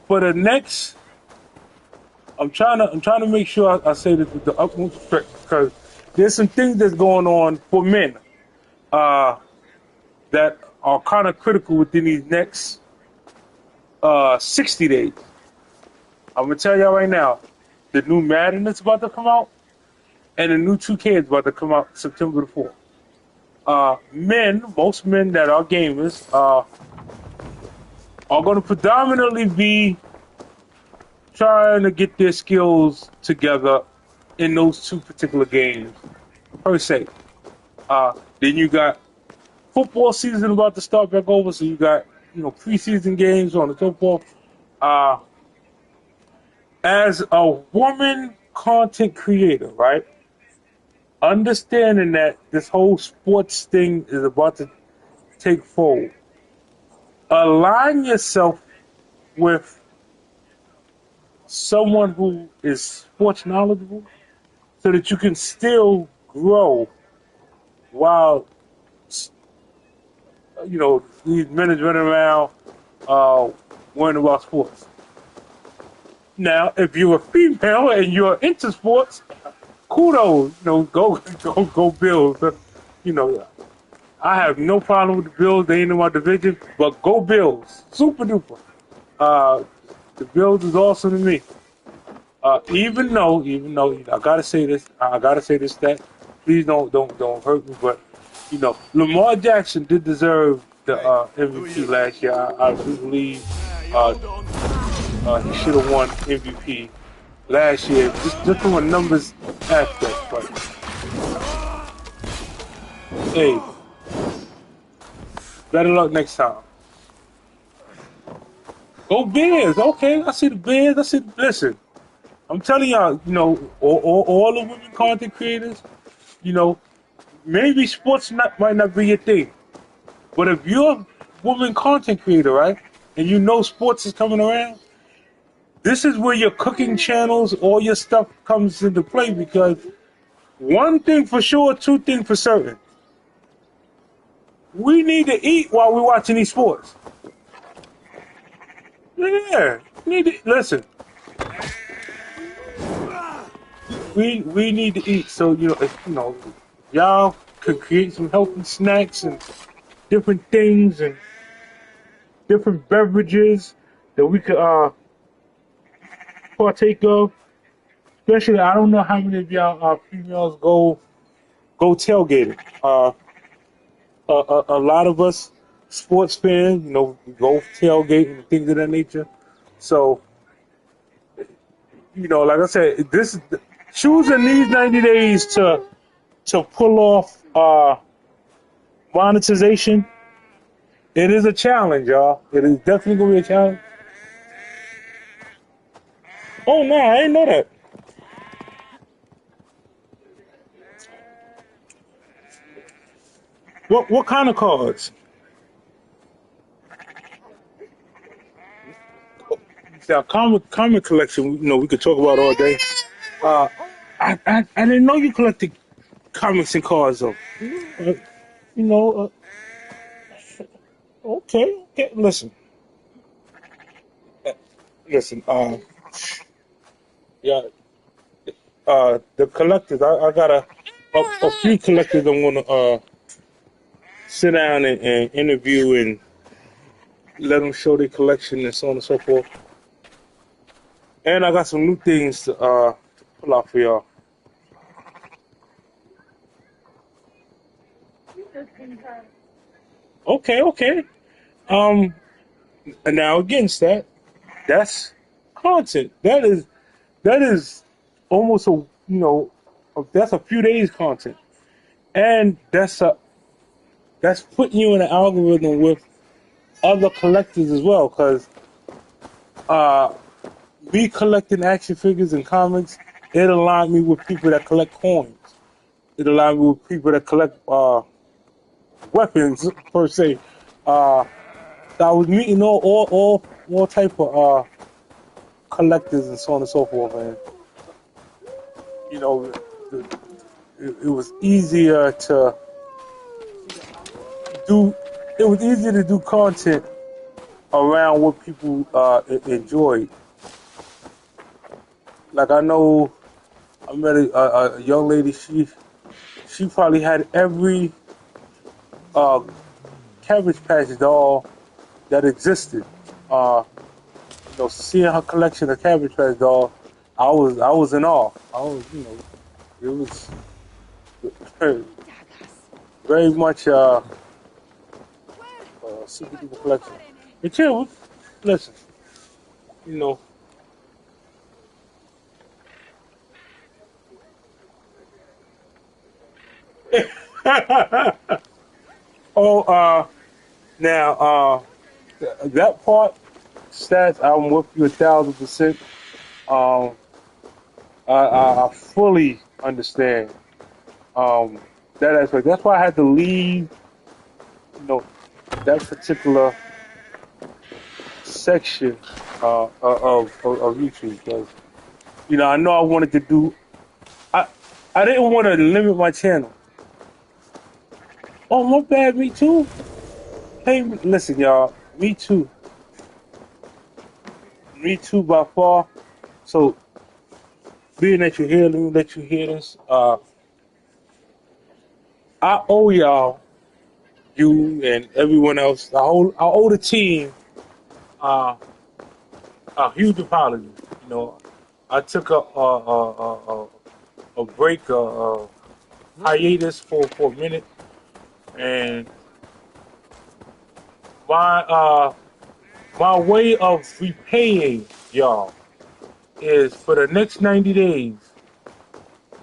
for the next, I'm trying to make sure I say this with the utmost respect because there's some things that's going on for men uh, that are kind of critical within these next 60 days. I'm gonna tell y'all right now, the new Madden that's about to come out and the new 2K is about to come out September the 4th. Most men that are gamers, are going to predominantly be trying to get their skills together in those two particular games, per se. Then you got football season about to start back over, so you got preseason games on and so forth. Uh, as a woman content creator, right? Understanding that this whole sports thing is about to take fold. Align yourself with someone who is sports knowledgeable so that you can still grow while these men is running around uh, worrying about sports. Now, if you're a female and you're into sports, kudos. Go Bills. I have no problem with the Bills. They ain't in my division, but go Bills. Super duper. Uh, the Bills is awesome to me. Even though I gotta say this stat. Please don't hurt me, but Lamar Jackson did deserve the MVP last year. I do believe he should have won MVP last year, just from a numbers aspect. But hey, better luck next time. Go Bears. Okay, I see the Bears. Listen, I'm telling y'all, all the women content creators, you know, maybe sports might not be your thing, but if you're a woman content creator, right, and sports is coming around, this is where your cooking channels, all your stuff comes into play because one thing for sure, two things for certain. We need to eat while we're watching these sports. Yeah, listen. We need to eat. So if y'all could create some healthy snacks and different things and different beverages that we could partake of. Especially, I don't know how many of y'all females go tailgating. A lot of us sports fans, we go tailgating and things of that nature. So, like I said, choosing these 90 days to pull off monetization. It is a challenge, y'all. It is definitely gonna be a challenge. Oh no, I didn't know that. What kind of cards? Now, comic collection, we could talk about all day. Uh, I didn't know you collected comics and cards, though. Uh, you know, okay. Listen. Yeah. The collectors. I got a few collectors I'm gonna sit down and interview and let them show their collection and so on and so forth. And I got some new things to pull out for y'all. Okay. Um, and now against that, that's content. That is almost that's a few days content, and that's putting you in an algorithm with other collectors as well. Because uh, me collecting action figures and comics, it aligned me with people that collect coins. It aligned me with people that collect weapons per se. Uh, I was meeting all type of collectors and so on and so forth, and you know, it was easier to do. It was easier to do content around what people enjoyed. Like I know, I met a young lady. She probably had every uh, Cabbage Patch doll that existed. Seeing her collection of Cabbage Patch doll, I was in awe. It was very much super duper collection. But yeah, listen, you know. Oh, now that part stats, I'm with you 1,000%. Um, I fully understand that aspect. That's why I had to leave, that particular section of YouTube because I know I wanted to do. I didn't want to limit my channel. Oh, my bad. Me too. Hey, listen, y'all. Me too. Me too by far. So, being that you're here, let me let you hear this. I owe y'all, you and everyone else, I owe the team uh, a huge apology. I took a break, hiatus for a minute, and my my way of repaying y'all is for the next 90 days.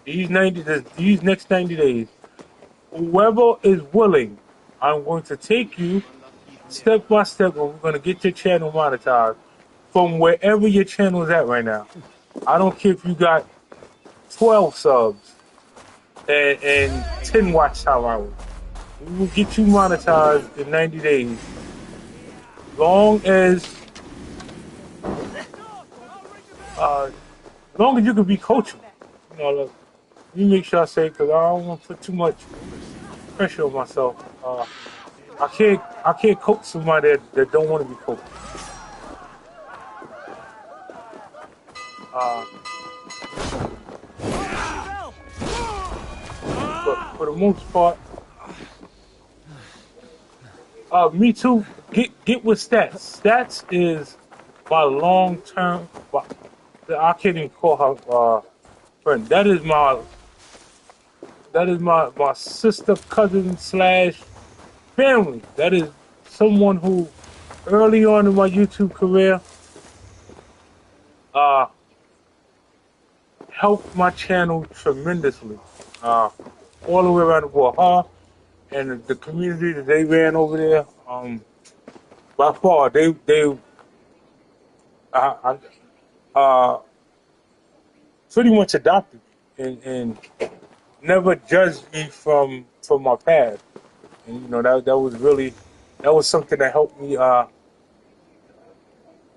These next 90 days, whoever is willing, I'm going to take you step by step, and we're going to get your channel monetized from wherever your channel is at right now. I don't care if you got 12 subs and 10 watch time hours. We will get you monetized in 90 days. Long as you can be coachable. Let me make sure I say because I don't want to put too much pressure on myself. I can't coach somebody that don't want to be coached. Uh, but for the most part, me too. Get with stats. Stats is my long term. I can't even call her friend. That is my sister, cousin slash family. That is someone who early on in my YouTube career uh, helped my channel tremendously. All the way around the world. Her and the community that they ran over there. By far, they uh, uh, pretty much adopted me and never judged me from my past. And that was something that helped me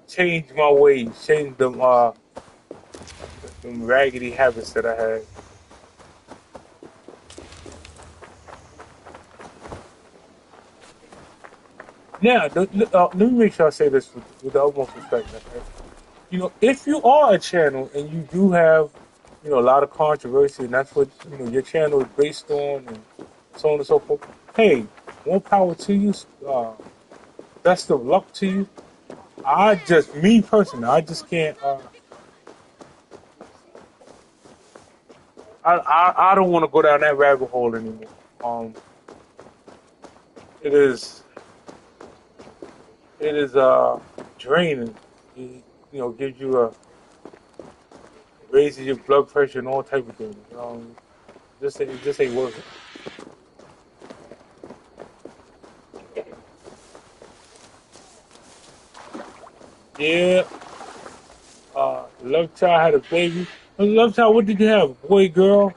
change my ways, change them raggedy habits that I had. Now, let me make sure I say this with the utmost respect. Okay? You know, if you are a channel and you do have, you know, a lot of controversy, and that's what you know your channel is based on, and so on and so forth. Hey, more power to you. Best of luck to you. Me personally, I just can't. I don't want to go down that rabbit hole anymore. Um, it is it is draining. You know, gives you a raises your blood pressure and all type of things. It just ain't worth it. Yeah, Love Child had a baby. Love Child, what did you have? Boy, girl?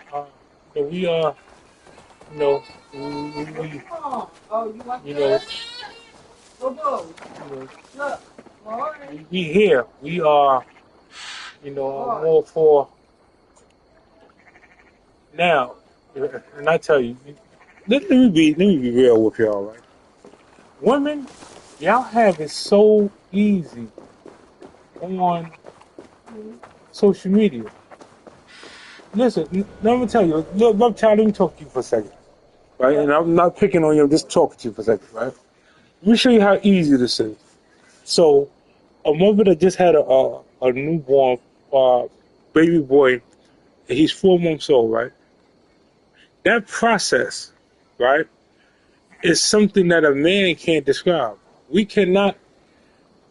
So you know, we Oh, you want you know, this? Go, go. you know, Look. Morning. we here. We are, you know, I'm Morning. all for now. And I tell you, let me be real with y'all, right? Women, y'all have it so easy on social media. Listen, let me tell you, Love Child, let me talk to you for a second, right? And I'm not picking on you, I'm just talking to you for a second, right? Let me show you how easy this is. So, a mother that just had a newborn uh, baby boy, and he's 4 months old, right? That process, right, is something that a man can't describe. We cannot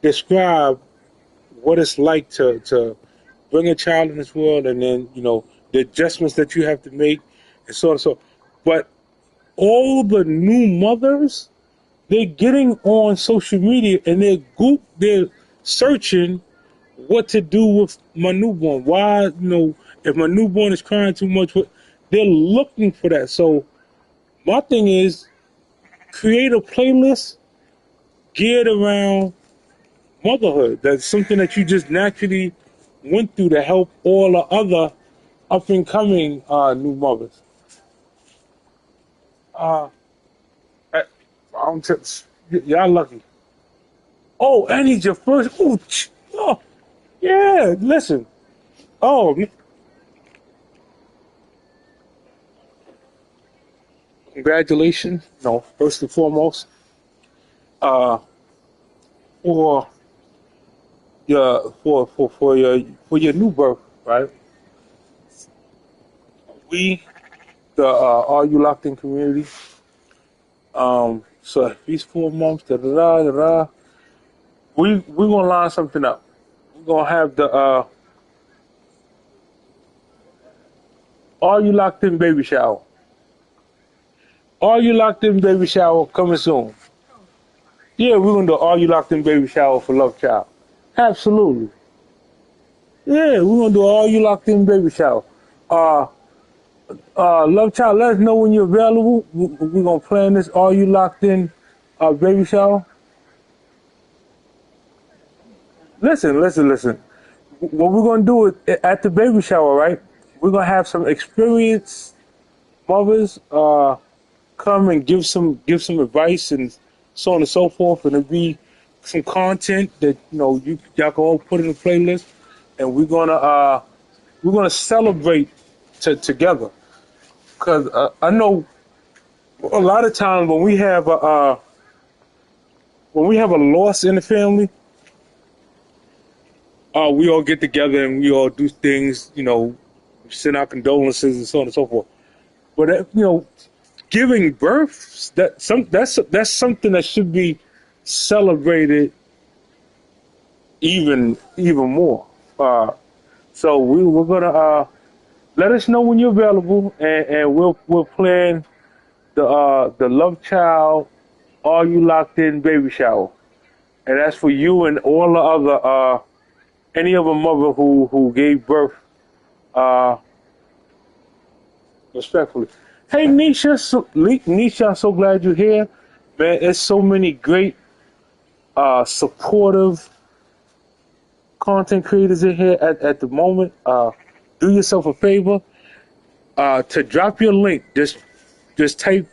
describe what it's like to bring a child in this world, and then you know the adjustments that you have to make, and so on and so. But all the new mothers, they're getting on social media and they're searching what to do with my newborn. Why, you know, if my newborn is crying too much, they're looking for that. So my thing is create a playlist geared around motherhood. That's something that you just naturally went through to help all the other up and coming new mothers. Uh, I, I'm y'all lucky. Oh, and he's your first. Oh, yeah. Listen. Oh, congratulations. No, first and foremost, uh, for for your new birth, right? We, the Are You Locked In community. So if he's 4 months, da da da da da. We gonna line something up. We're gonna have the Are You Locked In baby shower. Are You Locked In baby shower coming soon? Yeah, we're gonna do Are You Locked In baby shower for Love Child. Absolutely. Yeah, we're gonna do Are You Locked In baby shower. Uh, Love Child, let us know when you're available. We're gonna plan this Are You Locked In baby shower. Listen. What we're gonna do is at the baby shower, right? We're gonna have some experienced mothers come and give some advice and so on and so forth, and it'll be some content that you know y'all can all put in a playlist, and we're gonna celebrate together. Cause I know a lot of times when we have a loss in the family, we all get together and we all do things, you know, send our condolences and so on and so forth. But you know, giving birth that's something that should be celebrated even more. So we're gonna let us know when you're available, and we'll plan the Love Child Are You Locked In baby shower, and that's for you and all the other any other mother who gave birth uh, respectfully. Hey Nisha, Nisha, I'm so glad you're here, man. There's so many great supportive content creators in here at the moment, do yourself a favor to drop your link. Just type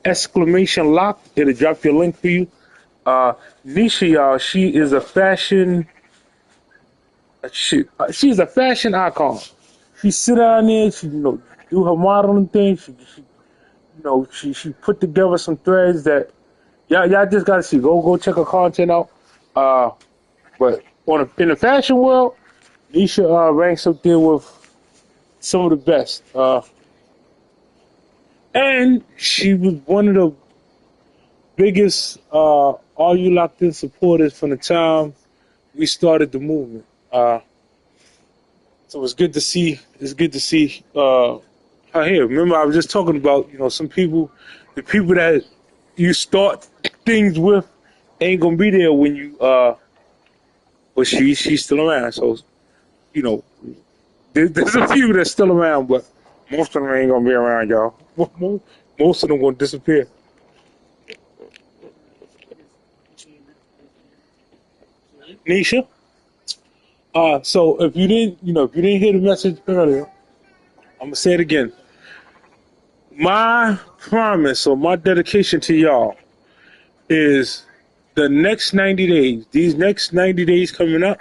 exclamation lock. It'll drop your link for you. Uh, Nisha, y'all, she is a fashion. She's a fashion icon. She sit down there. She do her modeling thing. She put together some threads that y'all just gotta see. Go check her content out. Uh, but in the fashion world, Nisha ranks up there with some of the best. And she was one of the biggest All You Locked In supporters from the time we started the movement. So it's good to see. It's good to see her here. Remember, I was just talking about some people, the people that you start things with ain't gonna be there when you. But she's still around. So you know, there's a few that's still around, but most of them ain't gonna be around, y'all. Most of them gonna disappear. Nisha. So if you didn't hear the message earlier, I'm gonna say it again. My promise or my dedication to y'all is the next 90 days. These next 90 days coming up,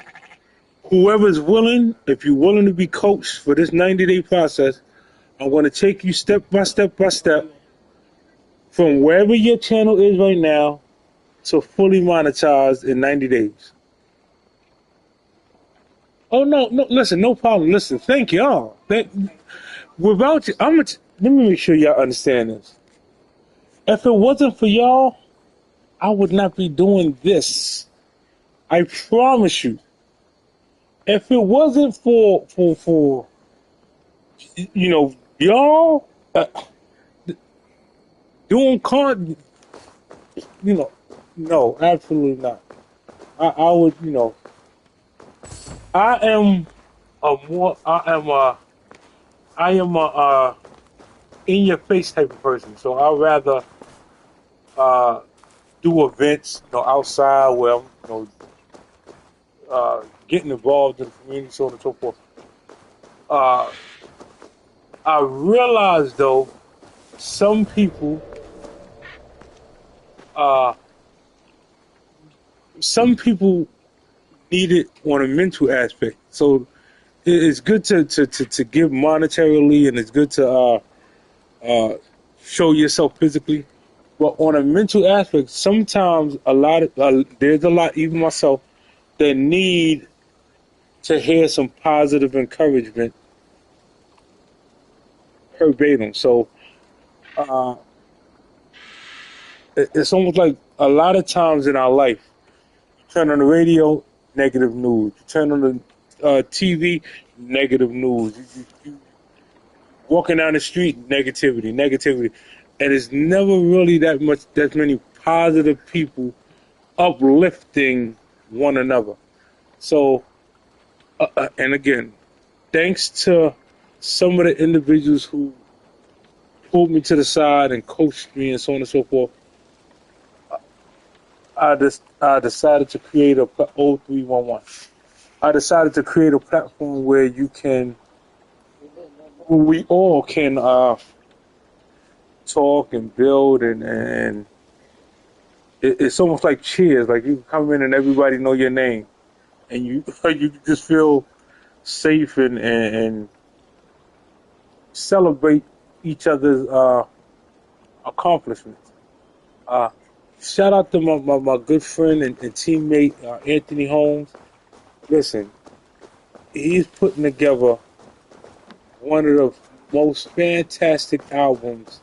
whoever's willing, if you're willing to be coached for this 90-day process, I'm going to take you step by step by step from wherever your channel is right now to fully monetized in 90 days. Oh no, listen, no problem. Listen, thank y'all. Without you, let me make sure y'all understand this. If it wasn't for y'all, I would not be doing this. I promise you. If it wasn't for y'all doing no, absolutely not. I would, I am I am a in your face type of person. So I'd rather uh do events, outside where I'm, getting involved in the community, so on and so forth. Uh, I realize though, some people, uh, need it on a mental aspect. So it's good to give monetarily, and it's good to show yourself physically. But on a mental aspect, sometimes there's a lot, even myself, that need to hear some positive encouragement verbatim. So uh, it's almost like a lot of times in our life, you turn on the radio, negative news. You turn on the TV, negative news. You walking down the street, negativity, and it's never really that many positive people uplifting one another. So, and again, thanks to some of the individuals who pulled me to the side and coached me and so on and so forth, I decided to create a 0311. I decided to create a platform where we all can talk and build, and it's almost like cheers. Like you come in and everybody know your name, and you you just feel safe and celebrate each other's accomplishments. Uh, Shout out to my good friend and teammate Anthony Holmes. Listen, he's putting together one of the most fantastic albums.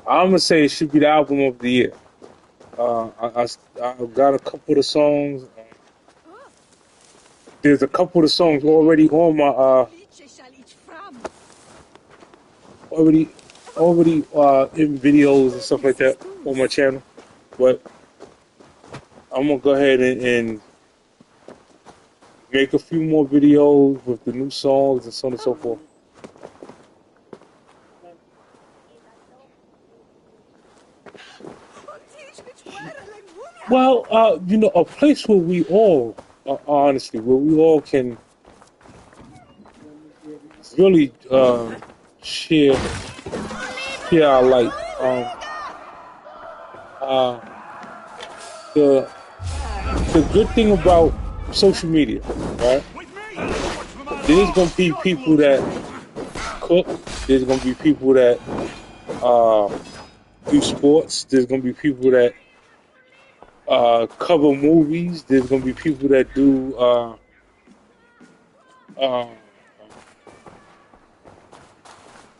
I'm gonna say it should be the album of the year. I've got a couple of the songs. There's a couple of the songs already on my already in videos and stuff like that on my channel. But I'm gonna go ahead and make a few more videos with the new songs and so on and so forth. Well, a place where we all honestly, where we all can really share share our light. Uh, the the good thing about social media, right? There's gonna be people that cook. There's gonna be people that uh, do sports. There's gonna be people that cover movies. There's gonna be people that do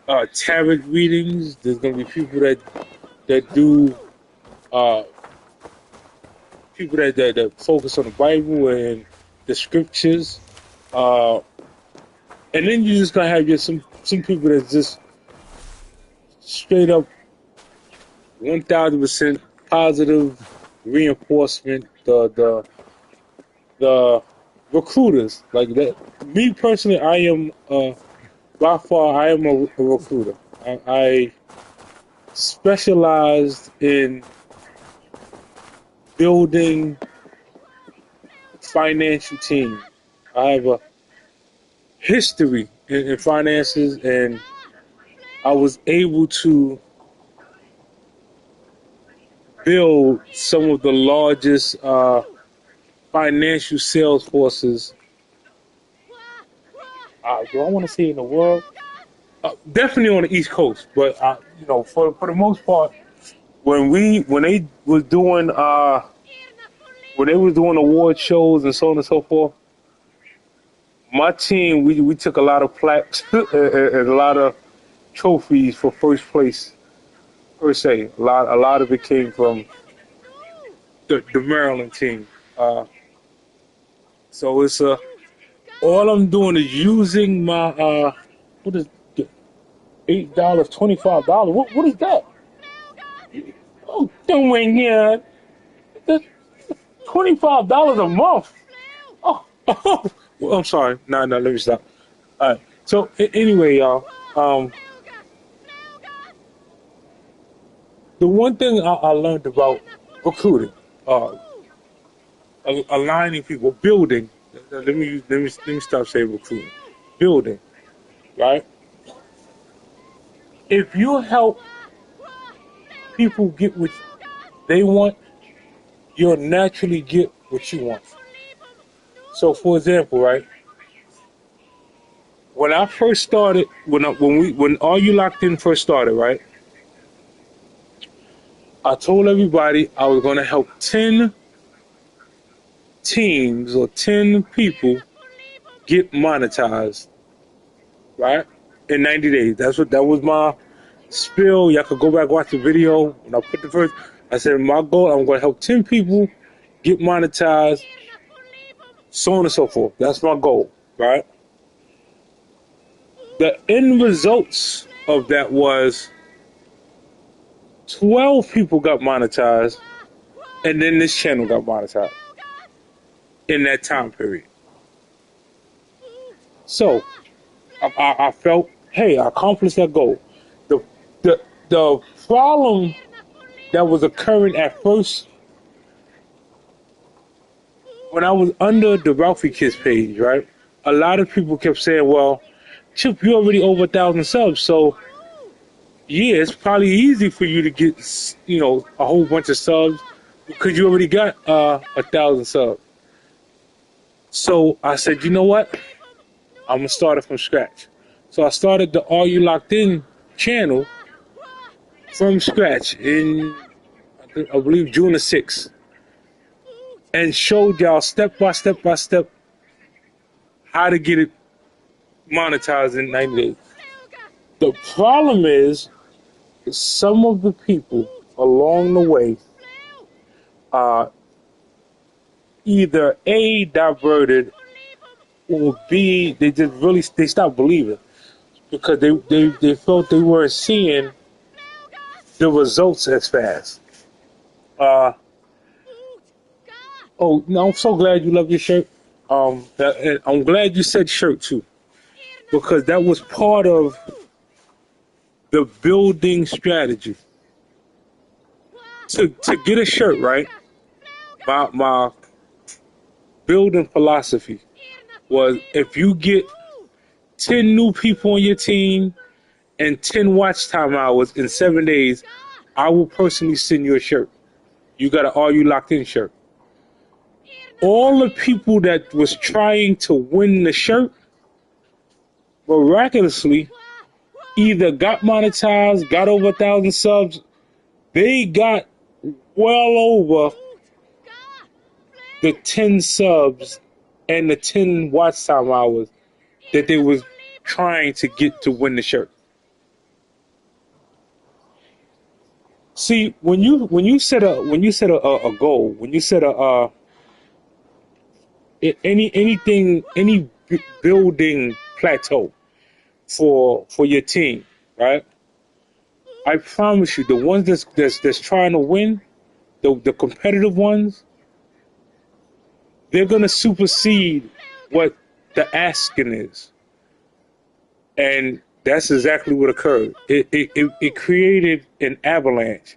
uh, tarot readings. There's gonna be people that do uh, that focus on the Bible and the scriptures. Uh, and then you just gonna have just some people that just straight up 1000% positive reinforcement. The recruiters like that. Me personally, I am by far I am a recruiter. I specialized in building financial teams. I have a history in finances, and I was able to build some of the largest financial sales forces. Do I want to say in the world? Definitely on the East Coast, but for the most part, when they was doing award shows and so on and so forth, my team we took a lot of plaques and a lot of trophies for first place per se. A lot of it came from the Maryland team. So it's all I'm doing is using my what is $8, $25. What is that? Oh, doing here that's $25 a month. Oh, oh. Well, I'm sorry. No, let me stop. All right. So anyway, y'all. The one thing I learned about recruiting, uh, aligning people, building. Let me stop saying recruiting. Building, right? If you help people get what they want, you'll naturally get what you want. So, for example, right, when I first started, when All You Locked In first started, right, I told everybody I was going to help 10 teams or 10 people get monetized, right, in 90 days. That was my spill. Y'all could go back watch the video when I put the first. I said my goal. I'm going to help 10 people get monetized, so on and so forth. That's my goal, right? The end results of that was 12 people got monetized, and then this channel got monetized in that time period. So I felt, hey, I accomplished that goal. The the the problem that was occurring at first when I was under the Ralphie Kids page, right? A lot of people kept saying, well, Chip, you're already over 1,000 subs, so yeah, it's probably easy for you to get, a whole bunch of subs because you already got 1,000 subs. So I said, you know what? I'm gonna start it from scratch. So I started the All You Locked In channel from scratch in, I believe, June the 6th, and showed y'all step by step how to get it monetized in 90 days. The problem is some of the people along the way either A, diverted, or B, they stopped believing because they felt they weren't seeing the results as fast. Oh, no, I'm so glad you love your shirt. And I'm glad you said shirt too, because that was part of the building strategy. To get a shirt, right? My building philosophy was if you get 10 new people on your team and 10 watch time hours in 7 days, I will personally send you a shirt. You got an Are You Locked In shirt. All the people that was trying to win the shirt miraculously either got monetized, got over 1,000 subs. They got well over the 10 subs and the 10 watch time hours that they was trying to get to win the shirt. See, when you set a goal, when you set any building plateau for your team, right? I promise you, the ones that's trying to win, the competitive ones, they're gonna supersede what the asking is, and that's exactly what occurred. It created an avalanche.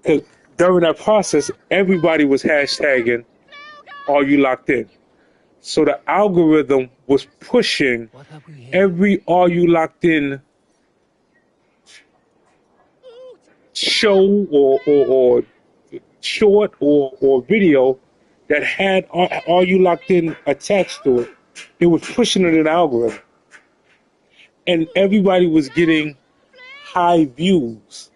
'Cause during that process, everybody was hashtagging "Are You Locked In?" So the algorithm was pushing What have we here? every "Are You Locked In?" show or short or video that had "Are You Locked In?" attached to it. It was pushing it in the algorithm, and everybody was getting high views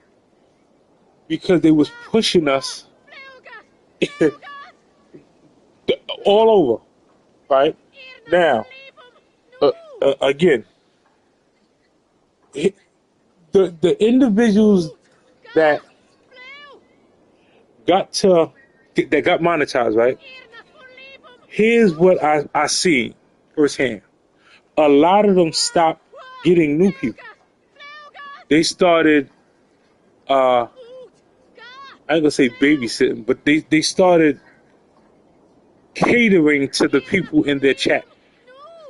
because they was pushing us all over. Right now, again, the individuals that got monetized, right? Here's what I see firsthand. A lot of them stopped getting new people. They started, I ain't gonna say babysitting, but they started catering to the people in their chat.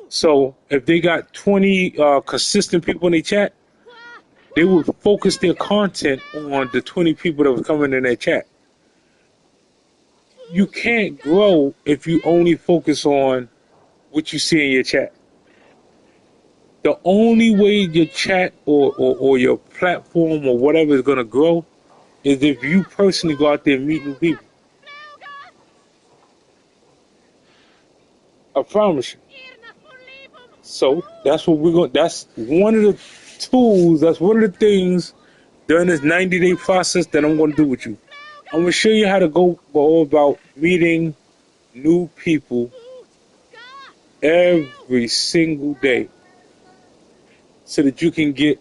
So if they got 20 consistent people in their chat, they would focus their content on the 20 people that was coming in their chat. You can't grow if you only focus on what you see in your chat. The only way your chat or your platform or whatever is going to grow is if you personally go out there and meet new people. I promise you. So that's what we're going. That's one of the tools. That's one of the things during this 90-day process that I'm going to do with you. I'm going to show you how to go about meeting new people every single day so that you can get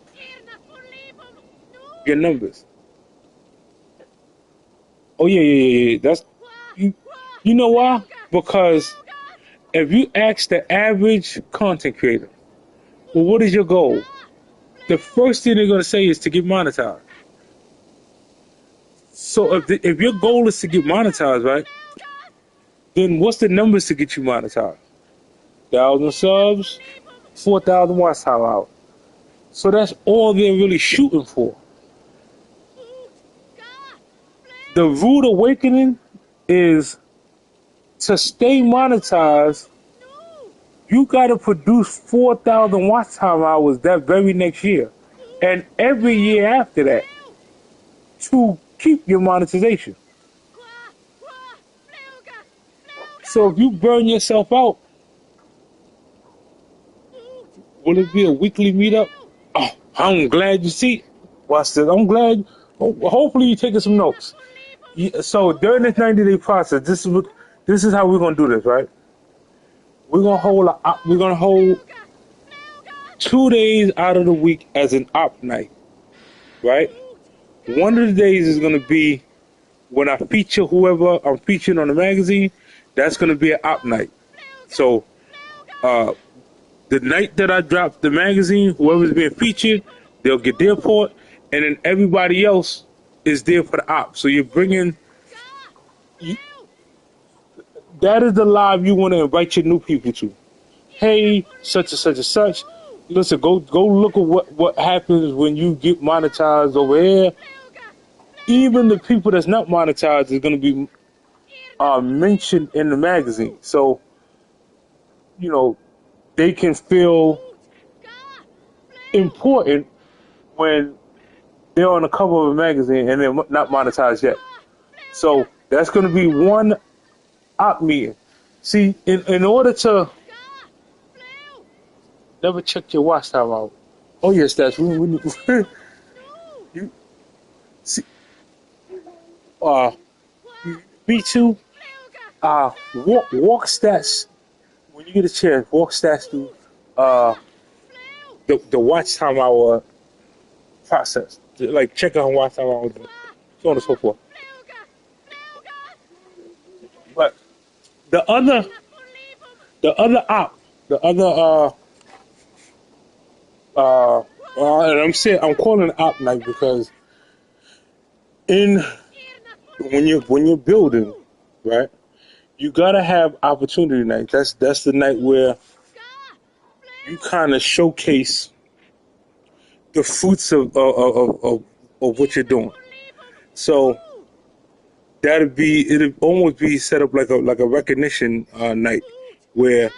your numbers. Oh yeah. That's you. You know why? Because if you ask the average content creator, well, what is your goal? The first thing they're gonna say is to get monetized. So if your goal is to get monetized, right? Then what's the numbers to get you monetized? 1,000 subs, 4,000 watch time hours. So that's all they're really shooting for. The rude awakening is to stay monetized, you got to produce 4,000 watch time hours that very next year. And every year after that to keep your monetization. So if you burn yourself out, will it be a weekly meetup? Oh, I'm glad you see. Watch this. I'm glad. Hopefully you're taking some notes. So during this 90-day process, this is how we're gonna do this, right? We're gonna hold 2 days out of the week as an op night, right? One of the days is gonna be when I feature whoever I'm featuring on the magazine. That's gonna be an op night. So the night that I drop the magazine, whoever's being featured, they'll get their port, and then everybody else is there for the op. So you're bringing. That is the live you want to invite your new people to. Hey, such and such and such. Listen, go look at what happens when you get monetized over here. Even the people that's not monetized is going to be mentioned in the magazine. So, they can feel important when they're on the cover of a magazine and they're not monetized yet. So that's going to be one op meeting. See, in order to never check your watch time out. Oh yes, that's we you see. Uh, B2. Walk stats when you get a chance. Walk stats through the watch time hour process. Like check out watch time hour, so on and so forth. But the other the other op, the other and I'm calling it op night because in when you're building, right, you gotta have opportunity night. That's the night where you kind of showcase the fruits of what you're doing. So it'd almost be set up like a recognition night where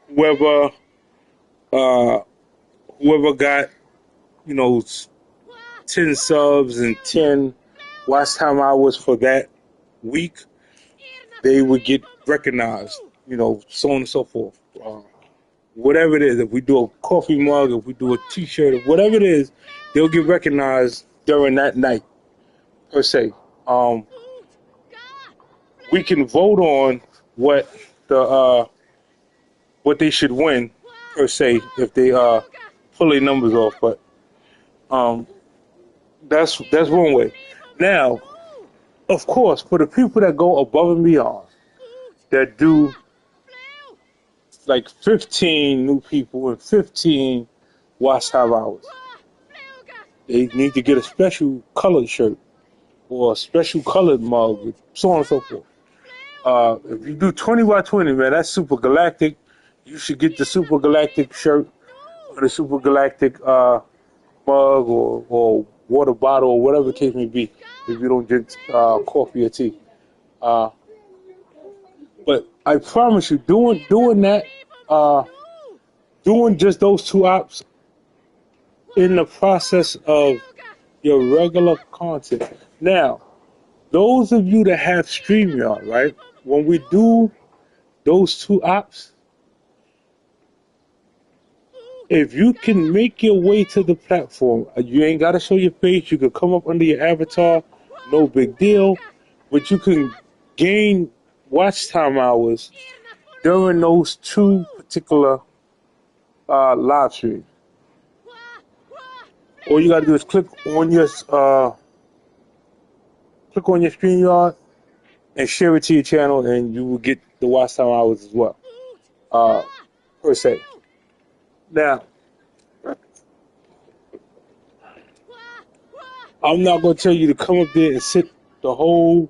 whoever uh, whoever got, you know, 10 subs and 10 watch time hours for that week, they would get recognized, so on and so forth. Whatever it is, if we do a coffee mug, if we do a t-shirt, whatever it is, they'll get recognized during that night, per se. We can vote on the what they should win, per se, if they pull their numbers off. But um, that's one way. Now, of course, for the people that go above and beyond, that do like 15 new people and 15 watch time hours, they need to get a special colored shirt or a special colored mug, so on and so forth. If you do 20 by 20, man, that's super galactic. You should get the super galactic shirt or the super galactic mug or water bottle or whatever the case may be if you don't drink coffee or tea. But I promise you, doing that, doing just those two ops in the process of your regular content. Now, those of you that have StreamYard, right? When we do those two ops, if you can make your way to the platform, you ain't got to show your face. You can come up under your avatar, no big deal. But you can gain watch time hours during those two particular live streams. All you got to do is click on your StreamYard and share it to your channel, and you will get the watch time hours as well, per se. Now, I'm not going to tell you to come up there and sit the whole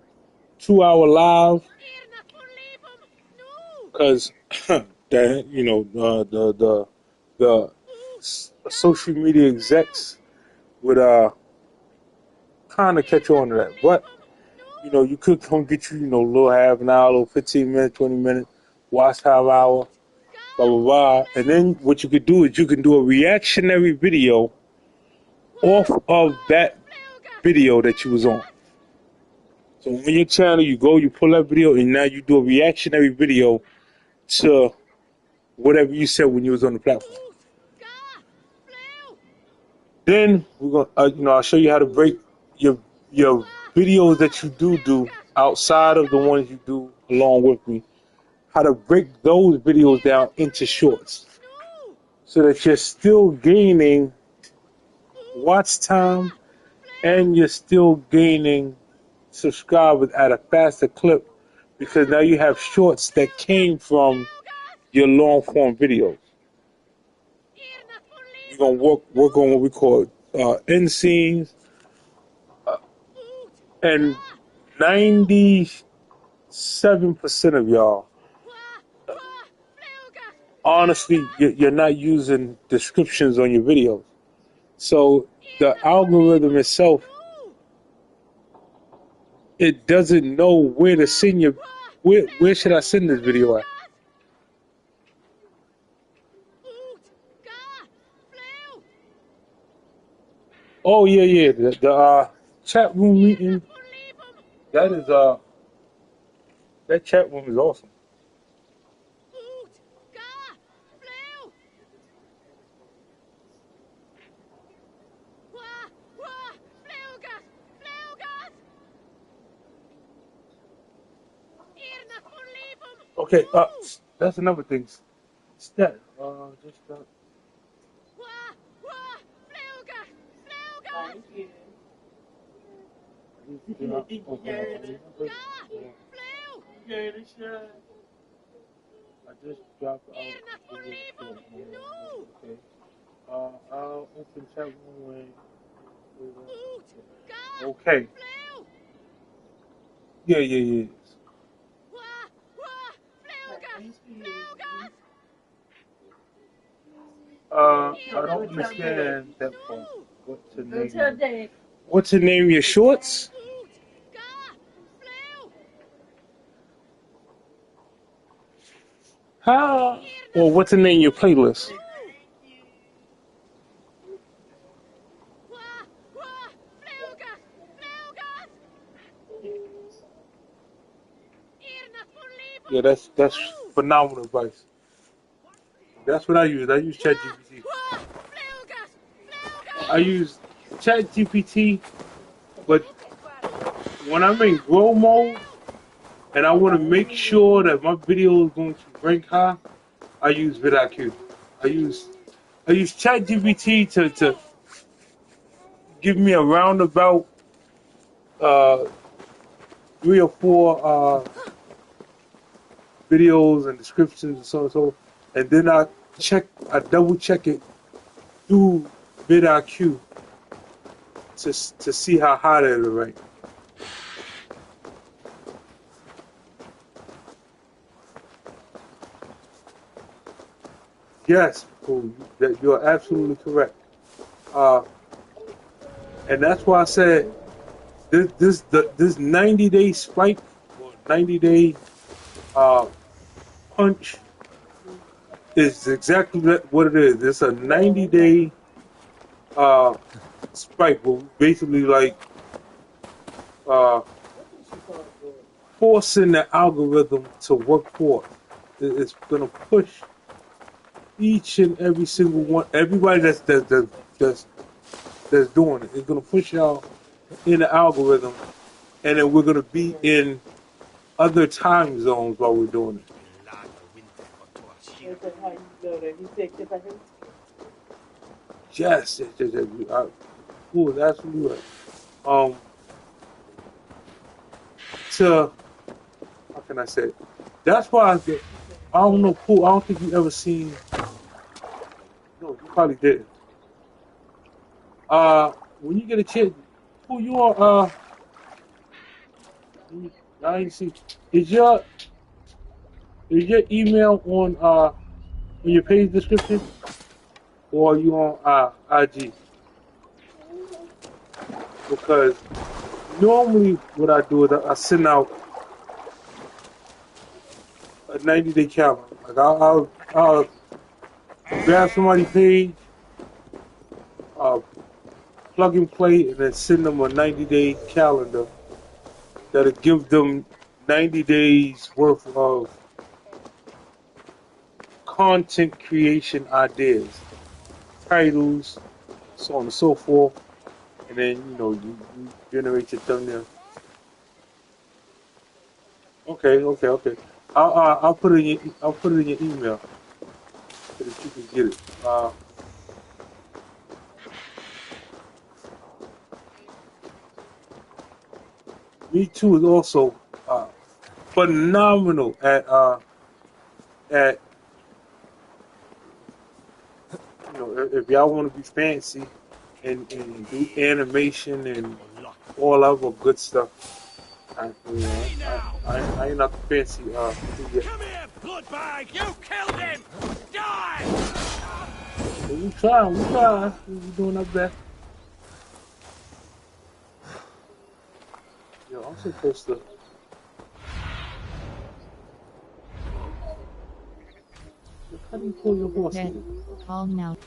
2 hour live, because that the social media execs would kind of catch on to that. But you could come get you a little half an hour, little 15 minutes, 20 minutes, watch time hour, blah blah blah. And then what you could do is you can do a reactionary video off of that video that you was on. So on your channel, you pull that video, and now you do a reactionary video to whatever you said when you was on the platform. Then we're gonna, I'll show you how to break your videos that you do outside of the ones you do along with me. How to break those videos down into shorts, so that you're still gaining watch time and you're still gaining subscribers at a faster clip, because now you have shorts that came from your long form videos. We're gonna work on what we call end scenes, and 97% of y'all, honestly, you're not using descriptions on your videos. So the algorithm itself, it doesn't know where to send Where should I send this video at? Oh yeah, the chat room meeting. That is that chat room is awesome. Okay, that's another thing. Stat, just Thank you. Yeah, the shot. I just dropped out. Okay. I'll open chat room when. Okay. Yeah. Thank you. I don't understand that part. What to Go tell name? Dad. What to name your shorts? How? Or what to name your playlist? Yeah, that's phenomenal advice. That's what I use. I use ChatGPT. I use ChatGPT, but when I'm in grow mode and I want to make sure that my video is going to rank high, I use vidIQ. I use ChatGPT to give me a roundabout 3 or 4 videos and descriptions and so and so, and then I double check it through vidIQ to see how high that is rank. Yes, cool. You're absolutely correct. And that's why I said this 90-day spike or 90-day punch is exactly what it is. It's a 90-day spike, but basically like uh, forcing the algorithm to work for us. It's gonna push each and every single one, everybody that's doing it. It's gonna push y'all in the algorithm, and then we're gonna be in other time zones while we're doing it. That's how you go there. He said, "Cause I hate Yes. Cool, that's absolutely right. To how can I say it? That's why I don't know, Cool. I don't think you ever seen. No, you probably didn't. When you get a chance, who you are? I ain't see. Is your email on your page description, or are you on IG? Because normally what I do is I send out a 90-day calendar. Like I'll grab somebody's page, uh, plug and play, and then send them a 90-day calendar that'll give them 90 days worth of content creation ideas, titles, so on and so forth. And then you generate your thumbnail. Okay. I'll put it in your email so that you can get it. Me Too is also phenomenal at if y'all want to be fancy and do animation and all other good stuff. I ain't not the fancy yet. Come here, bloodbag! You killed him! Die! But we try. We doing our best. Yo, I'm supposed to. you pull your horse Dead. in? Calm now.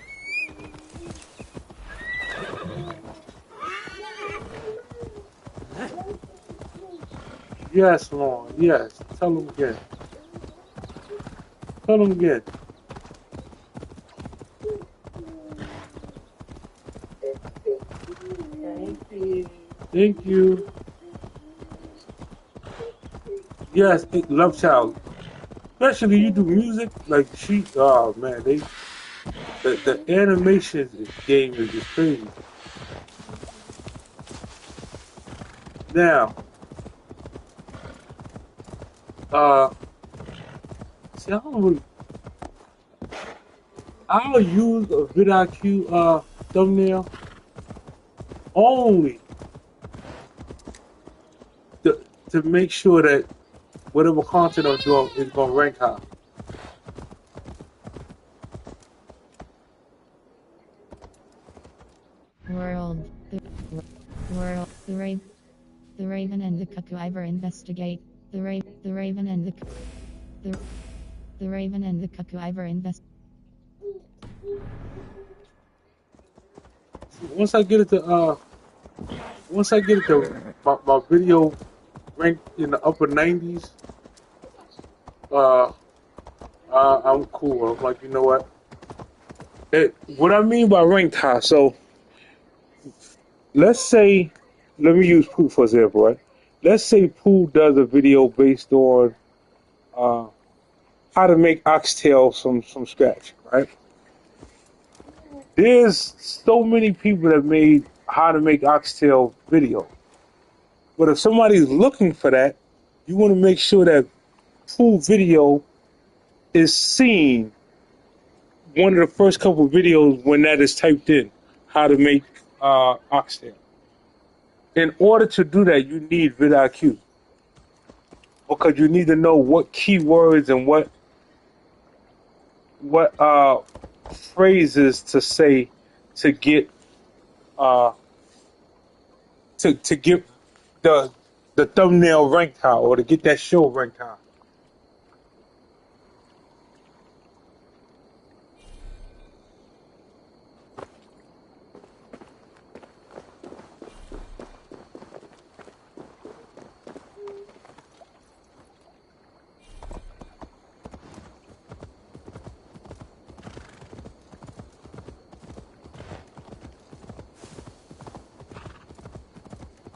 Yes, Lord. Yes. Tell him again. Tell him again. Thank you. Thank you. Yes, love child. Especially you do music like she. Oh man, the animation game is just crazy. Now, uh, see, I'll use a vidIQ thumbnail only to make sure that whatever content I'm doing is gonna rank high. World. World. The Raven and the Cuckoo Ivor investigate. The Raven and the the Raven and the Cuckoo Ivor invest. Once I get it to my video ranked in the upper 90s, uh, I'm cool. I'm like, you know what? What I mean by ranked high. So let's say, let me use Pooh for example, right? Let's say Pooh does a video based on uh, how to make oxtail from scratch, right? There's so many people that made how to make oxtail video. But if somebody's looking for that, you want to make sure that Pooh video is seen one of the first couple videos when that is typed in, how to make oxtail. In order to do that, you need vidIQ because you need to know what keywords and what phrases to say to get uh, to get the thumbnail ranked high or to get that show ranked high.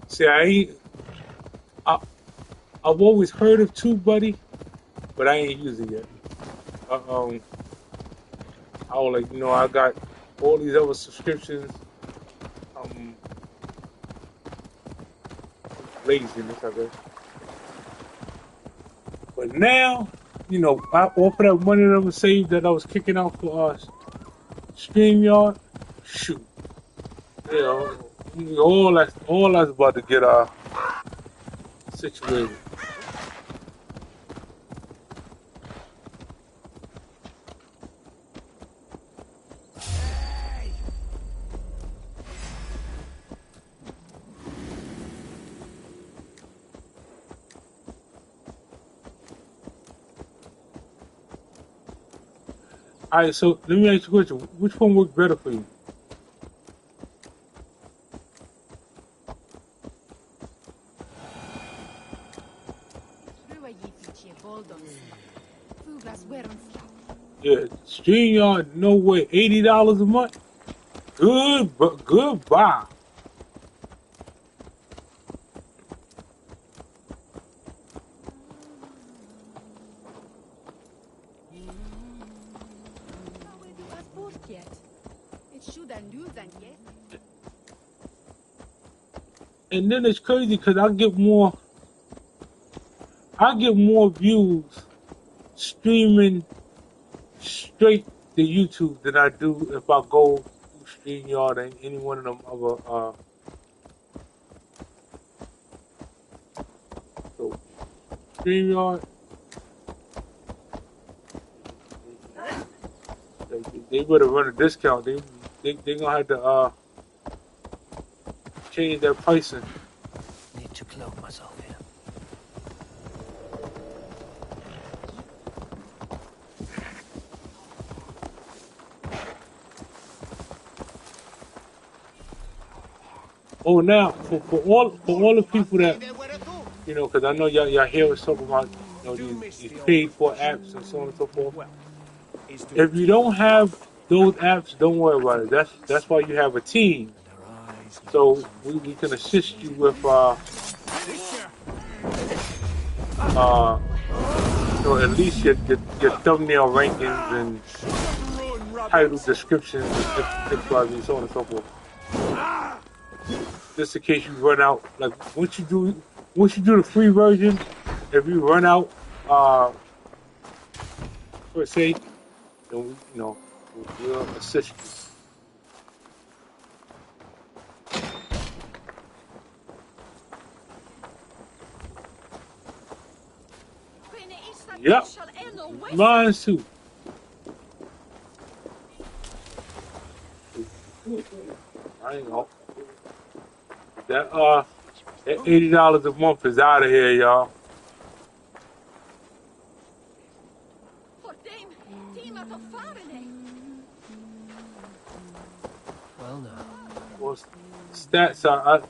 See, I I've always heard of TubeBuddy, but I ain't used it yet. Uh, um, I was like, I got all these other subscriptions. Um, Laziness, I guess. But now, I offer that money that was saved that I was kicking out for StreamYard. Shoot, you know, all that's about to get situated. All right, so let me ask you a question. Which one worked better for you? Yeah, StreamYard, no way, $80 a month. Good, but goodbye. And then it's crazy because I get more views streaming straight to YouTube than I do if I go through StreamYard and any one of them other. So StreamYard, they better run a discount. They gonna have to change their pricing. Need to clothe myself here. Oh, now for all the people that because I know y'all hear us talking about these paid for apps and so on and so forth. Well, he's doing If you don't have those apps, don't worry about it. That's why you have a team. and her eyes So we can assist you with uh at least your thumbnail rankings and run, title rabbit. descriptions and XYZ, so on and so forth. Just in case you run out, like once you do the free version, if you run out, per se, then we'll assist you. Yep, mine too. I ain't know that $80 a month is out of here, y'all. Well, now. Well, stats are.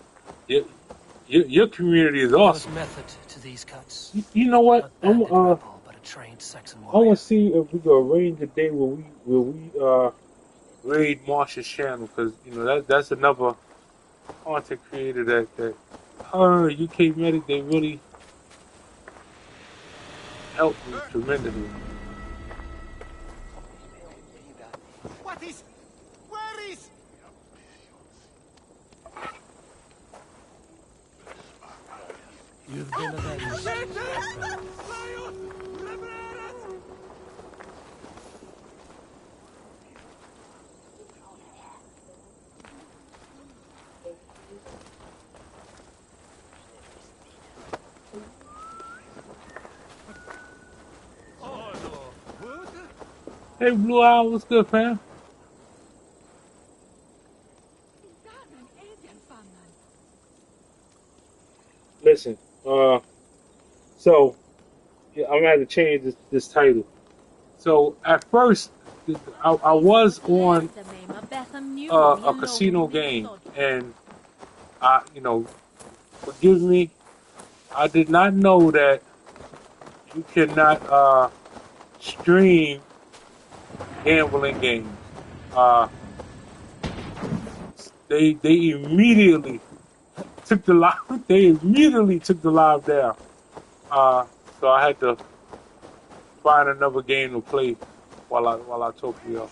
Your community is awesome. Method to these cuts. You know what? Not banded rebel, but a trained Saxon I want warrior. to see if we can arrange a day where we raid Marsha's channel because that's another content creator that her UK Medic they really helped me tremendously. What is? Where is? You've been avenged. Hey Blue Eye, what's good, fam? Listen, so yeah, I'm gonna have to change this title. So at first, I was on a casino game, and forgive me, I did not know that you cannot stream gambling games. Uh, they immediately took the live. They immediately took the live down. So I had to find another game to play while I talk to y'all.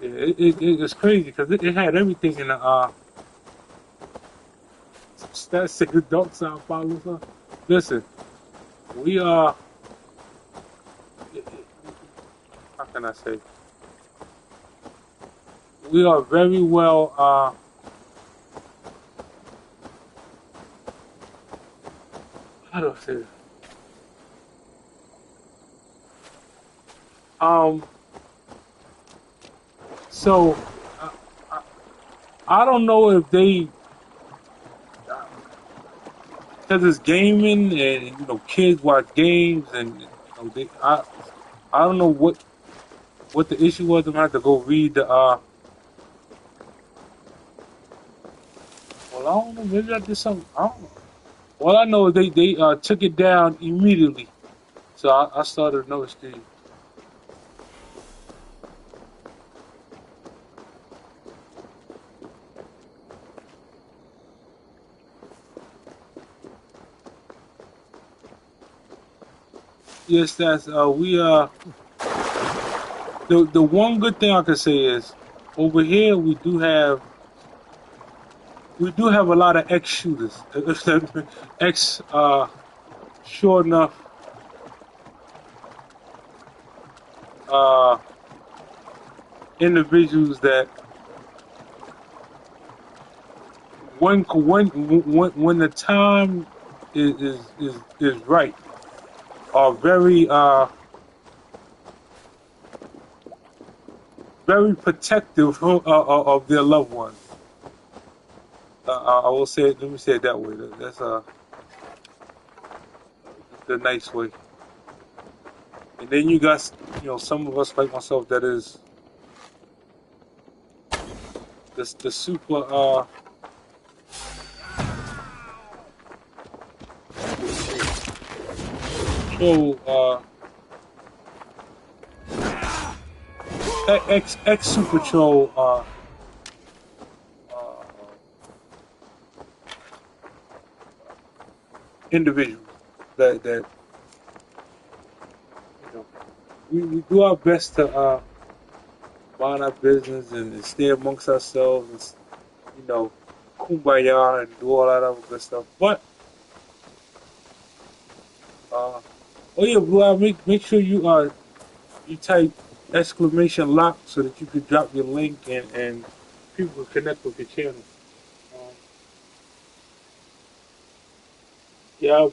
Yeah, it's crazy because it had everything in the stats say the dark side follows us. Listen, we are. How can I say? We are very well. How do I say this? So I don't know if they, because it's gaming and kids watch games and I don't know what the issue was. I'm gonna have to go read the well, I don't know, maybe I did something. I don't know. All I know is they took it down immediately. So I started another stream. Yes, that's we the one good thing I can say is over here we do have a lot of ex shooters. Ex sure enough uh individuals that when the time is right are very protective of their loved ones. I will say it. Let me say it that way. That's the nice way. And then you got some of us like myself that is the super patrol ex super patrol uh, individuals that you know we do our best to mind our business and stay amongst ourselves and you know kumbaya and do all that other good stuff. But oh yeah, Blue, make sure you type exclamation lock so that you could drop your link and people can connect with your channel. Um, yeah,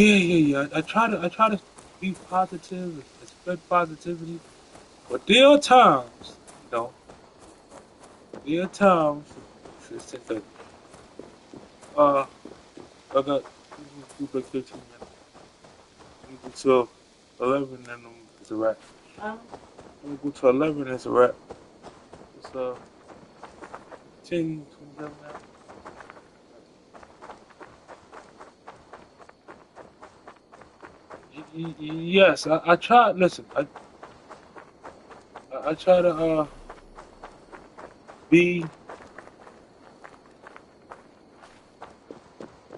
yeah. I try to be positive and spread positivity, but there are times, you know, there are times. It's just like, uh, I got do like 15 minutes. We go to 11 and it's a wrap. We go to 11 and it's a wrap. It's 10, 27 now. Yes, I try. Listen, I try to be.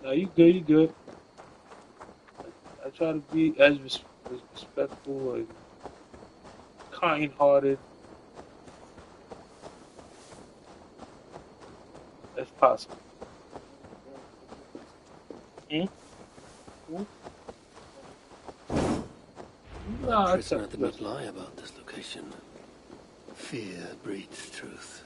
No, you good. I try to be as respectful and kind-hearted as possible. Hmm? Hmm? No, A I tell. prisoner did not Listen, lie about this location. Fear breeds truth.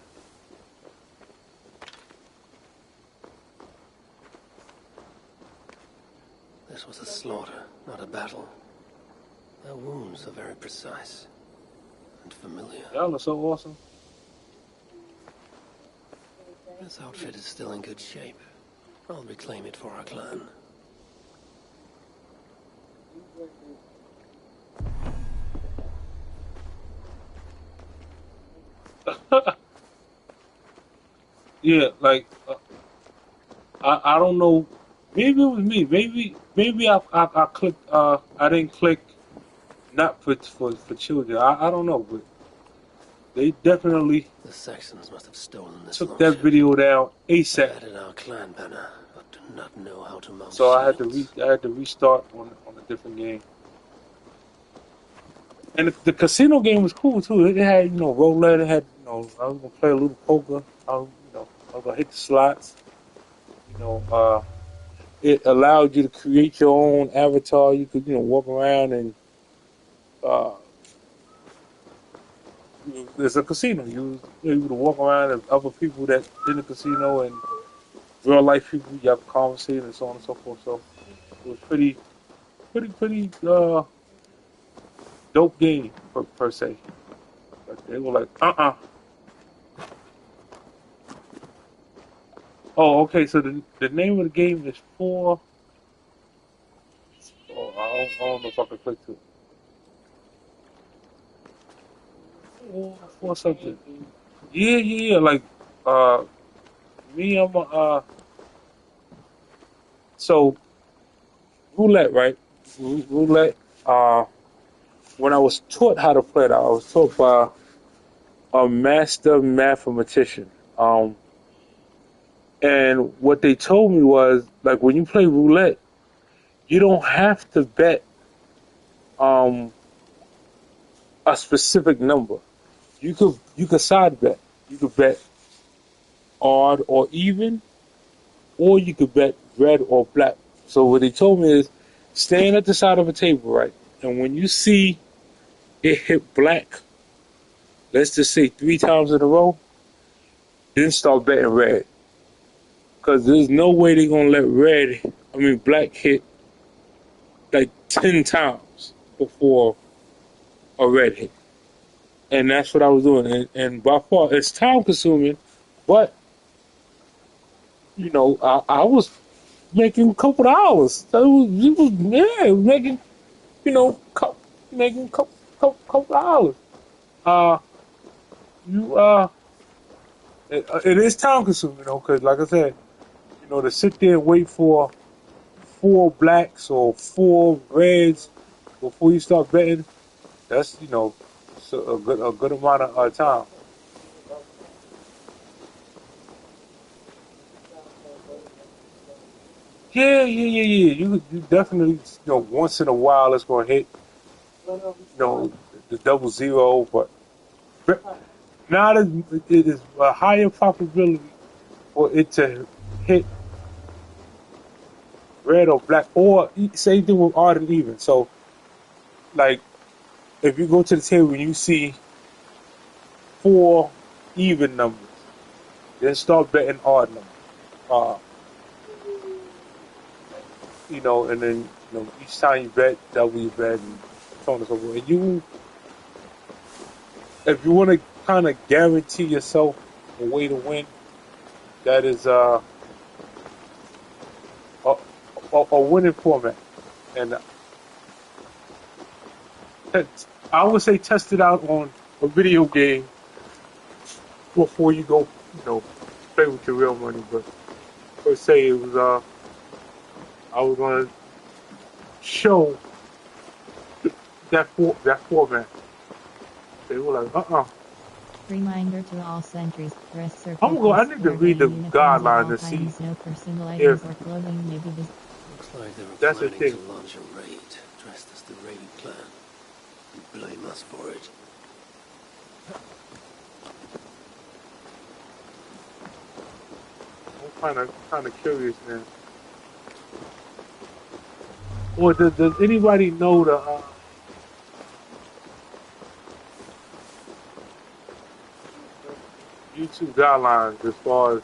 This was a slaughter, not a battle. Their wounds are very precise and familiar. y'all are so awesome. This outfit is still in good shape. I'll reclaim it for our clan. Yeah, like I don't know. Maybe it was me. Maybe I clicked. I didn't click not for children. I don't know, but they definitely The Saxons must have stolen this took that longship. video down They ASAP. added our clan banner, but do not know how to mount So shields. I had to restart on a different game. And the casino game was cool too. It had roulette. It had I was gonna play a little poker. I was gonna hit the slots. You know, it allowed you to create your own avatar. You could walk around and uh, there's a casino. You was able to walk around and other people that in the casino and real life people. You have a conversation and so on and so forth. So it was pretty dope game per se. But they were like, Oh, okay. So the name of the game is four. Oh, I don't know if I can click to it. Four something. Yeah. Like uh, me, I'm a so roulette, right? Roulette. When I was taught how to play it, I was taught by a master mathematician. And what they told me was like when you play roulette, you don't have to bet um a specific number. You could side bet. You could bet odd or even, or you could bet red or black. So what they told me is stand at the side of a table, right? And when you see it hit black, let's just say 3 times in a row, then start betting red. Because there's no way they're gonna let black hit like 10 times before a red hit. And that's what I was doing. And by far, it's time consuming, but I was making a couple dollars. So it was making, you know, making couple dollars. Uh, you it is time consuming, you know, because like I said, you know, to sit there and wait for 4 blacks or 4 reds before you start betting, that's, you know, it's a good amount of time. Yeah. You definitely, you know, once in a while it's gonna hit, you know, the double zero, but not as it is a higher probability for it to hit red or black, or same thing with odd and even. So, like, if you go to the table and you see 4 even numbers, then start betting odd numbers. Uh, you know, and then, you know, each time you bet, double your bet, and so on and so forth. And if you want to kind of guarantee yourself a way to win, that is a, a winning format. And I would say test it out on a video game before you go, you know, play with your real money. But per se, it was I was gonna show that format. They were like, Reminder to all sentries, rest I'm circle gonna go. I plus need to 4 read game the uniforms at guidelines all and see times. No personal if items or clothing may be visible. Looks like they were that's the planning to thing. launch a raid dressed as the raiding clan and blame us for it. I'm kind of curious now. Or does anybody know the YouTube guidelines as far as?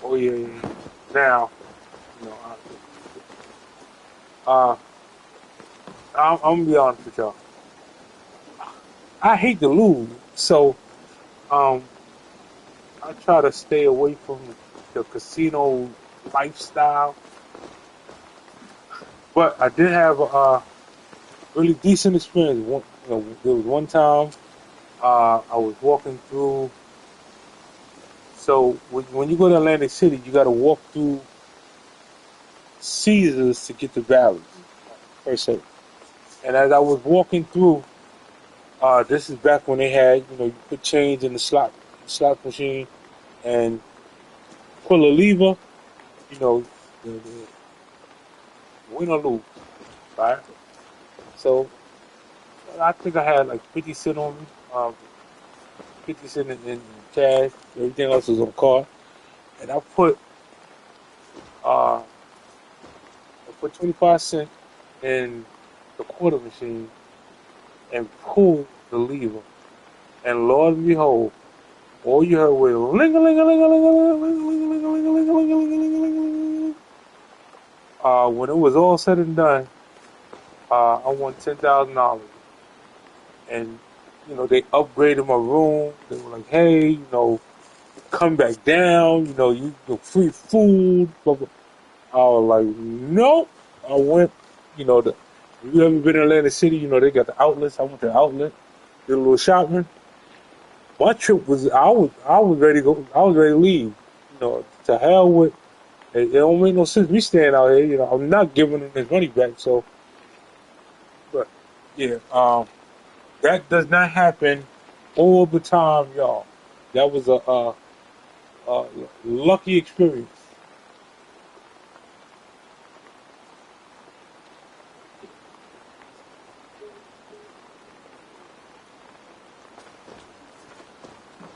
Oh yeah. Now, you know, uh, I'm gonna be honest with y'all. I hate to lose, so um, I try to stay away from the casino lifestyle. But I did have a really decent experience. You know, there was one time I was walking through. So when you go to Atlantic City, you got to walk through Caesars to get to Bally's, per se. And as I was walking through, this is back when they had, you know, you put change in the slot machine and pull a lever, you know, the win or lose, right? So I think I had like 50 cent on me, 50 cent in cash. Everything else was on card, and uh, I put 25 cent in the quarter machine and pulled the lever. And Lord and behold, all you heard was ling a ling a ling a ling a ling a ling a ling a ling a ling a ling a ling a ling. When it was all said and done, I won $10,000, and you know they upgraded my room. They were like, "Hey, you know, come back down. You know, you get free food." Blah, blah. I was like, "Nope." I went. You know, if you ever been in Atlantic City, you know they got the outlets. I went to the outlet, did a little shopping. My trip was I was ready to go. I was ready to leave. You know, to hell with it. It don't make no sense me staying out here. You know, I'm not giving him his money back. So, but yeah, that does not happen all the time, y'all. That was a lucky experience.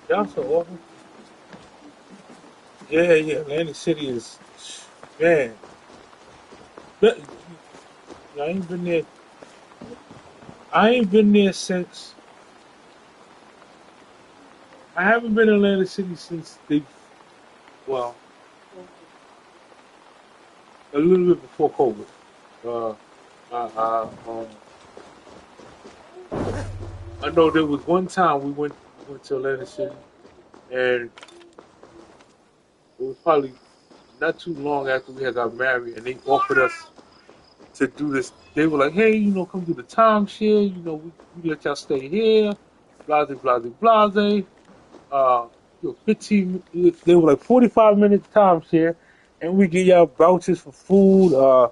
Y'all so awful. Yeah. Atlantic City is, man. That- I ain't been there. I ain't been there since. I haven't been in Atlantic City since well, a little bit before COVID. Uh, um, I know there was one time we went to Atlantic City, and was probably not too long after we had got married, and they offered us to do this. They were like, hey, come do the timeshare. We let y'all stay here. Blase, blase, blase. 15. They were like 45 minutes timeshare, and we get y'all vouchers for food. Uh,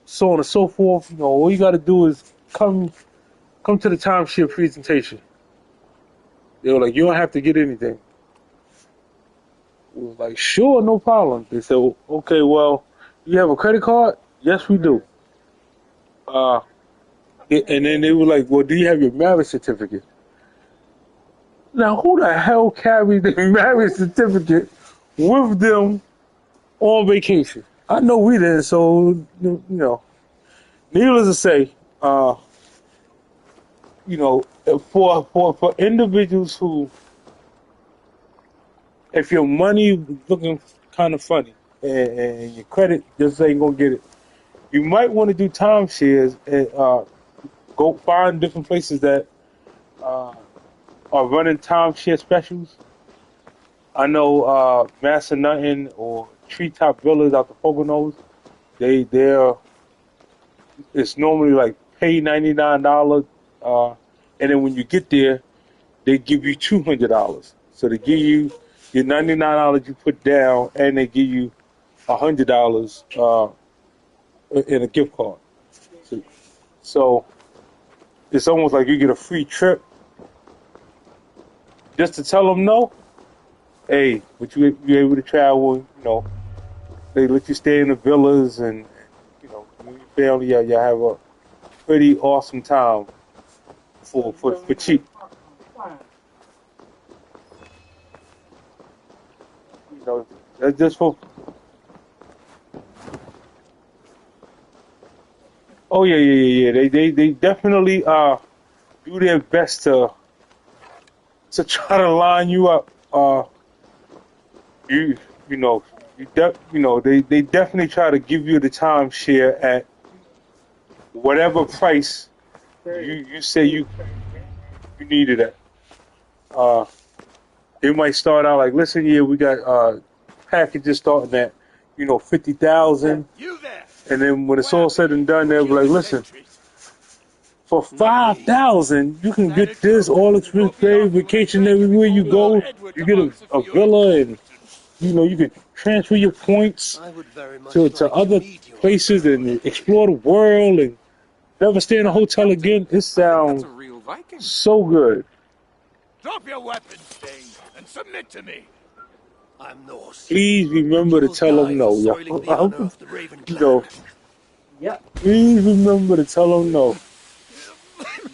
so on and so forth. All you got to do is come to the timeshare presentation. They were like, you don't have to get anything. We was like, sure, no problem. They said, okay, well, you have a credit card? Yes, we do. Uh, and then they were like, well, do you have your marriage certificate? Now, who the hell carries their marriage certificate with them on vacation? I know we didn't, so, needless to say, for individuals who, if your money looking kind of funny and your credit just ain't gonna get it, you might want to do timeshares and go find different places that are running timeshare specials. I know Massa Nothing or Treetop Villas out the Poconos. They're it's normally like pay $99, and then when you get there, they give you $200. So they give you your $99 you put down, and they give you $100 in a gift card. So it's almost like you get a free trip just to tell them no. Hey, but you able to travel? They let you stay in the villas, and you and your family, y'all have a pretty awesome time for cheap. That's just for. Oh yeah. They definitely do their best to try to line you up. They definitely try to give you the timeshare at whatever price you say you need it at. They might start out like, listen, yeah, we got packages starting at 50,000, You there! and then when it's all said and done, they'll be like, listen, for 5,000 you can get this all expense paid vacation everywhere you go. You get a villa, and you can transfer your points I would very much to like to other meet your places brother. and explore the world and never stay in a hotel again. It sounds so good. Drop your weapons, Sting, and submit to me. I'm Norse. Please remember You to will tell die them for no. soiling the honor of the Raven clan. Yep. Please remember to tell them no.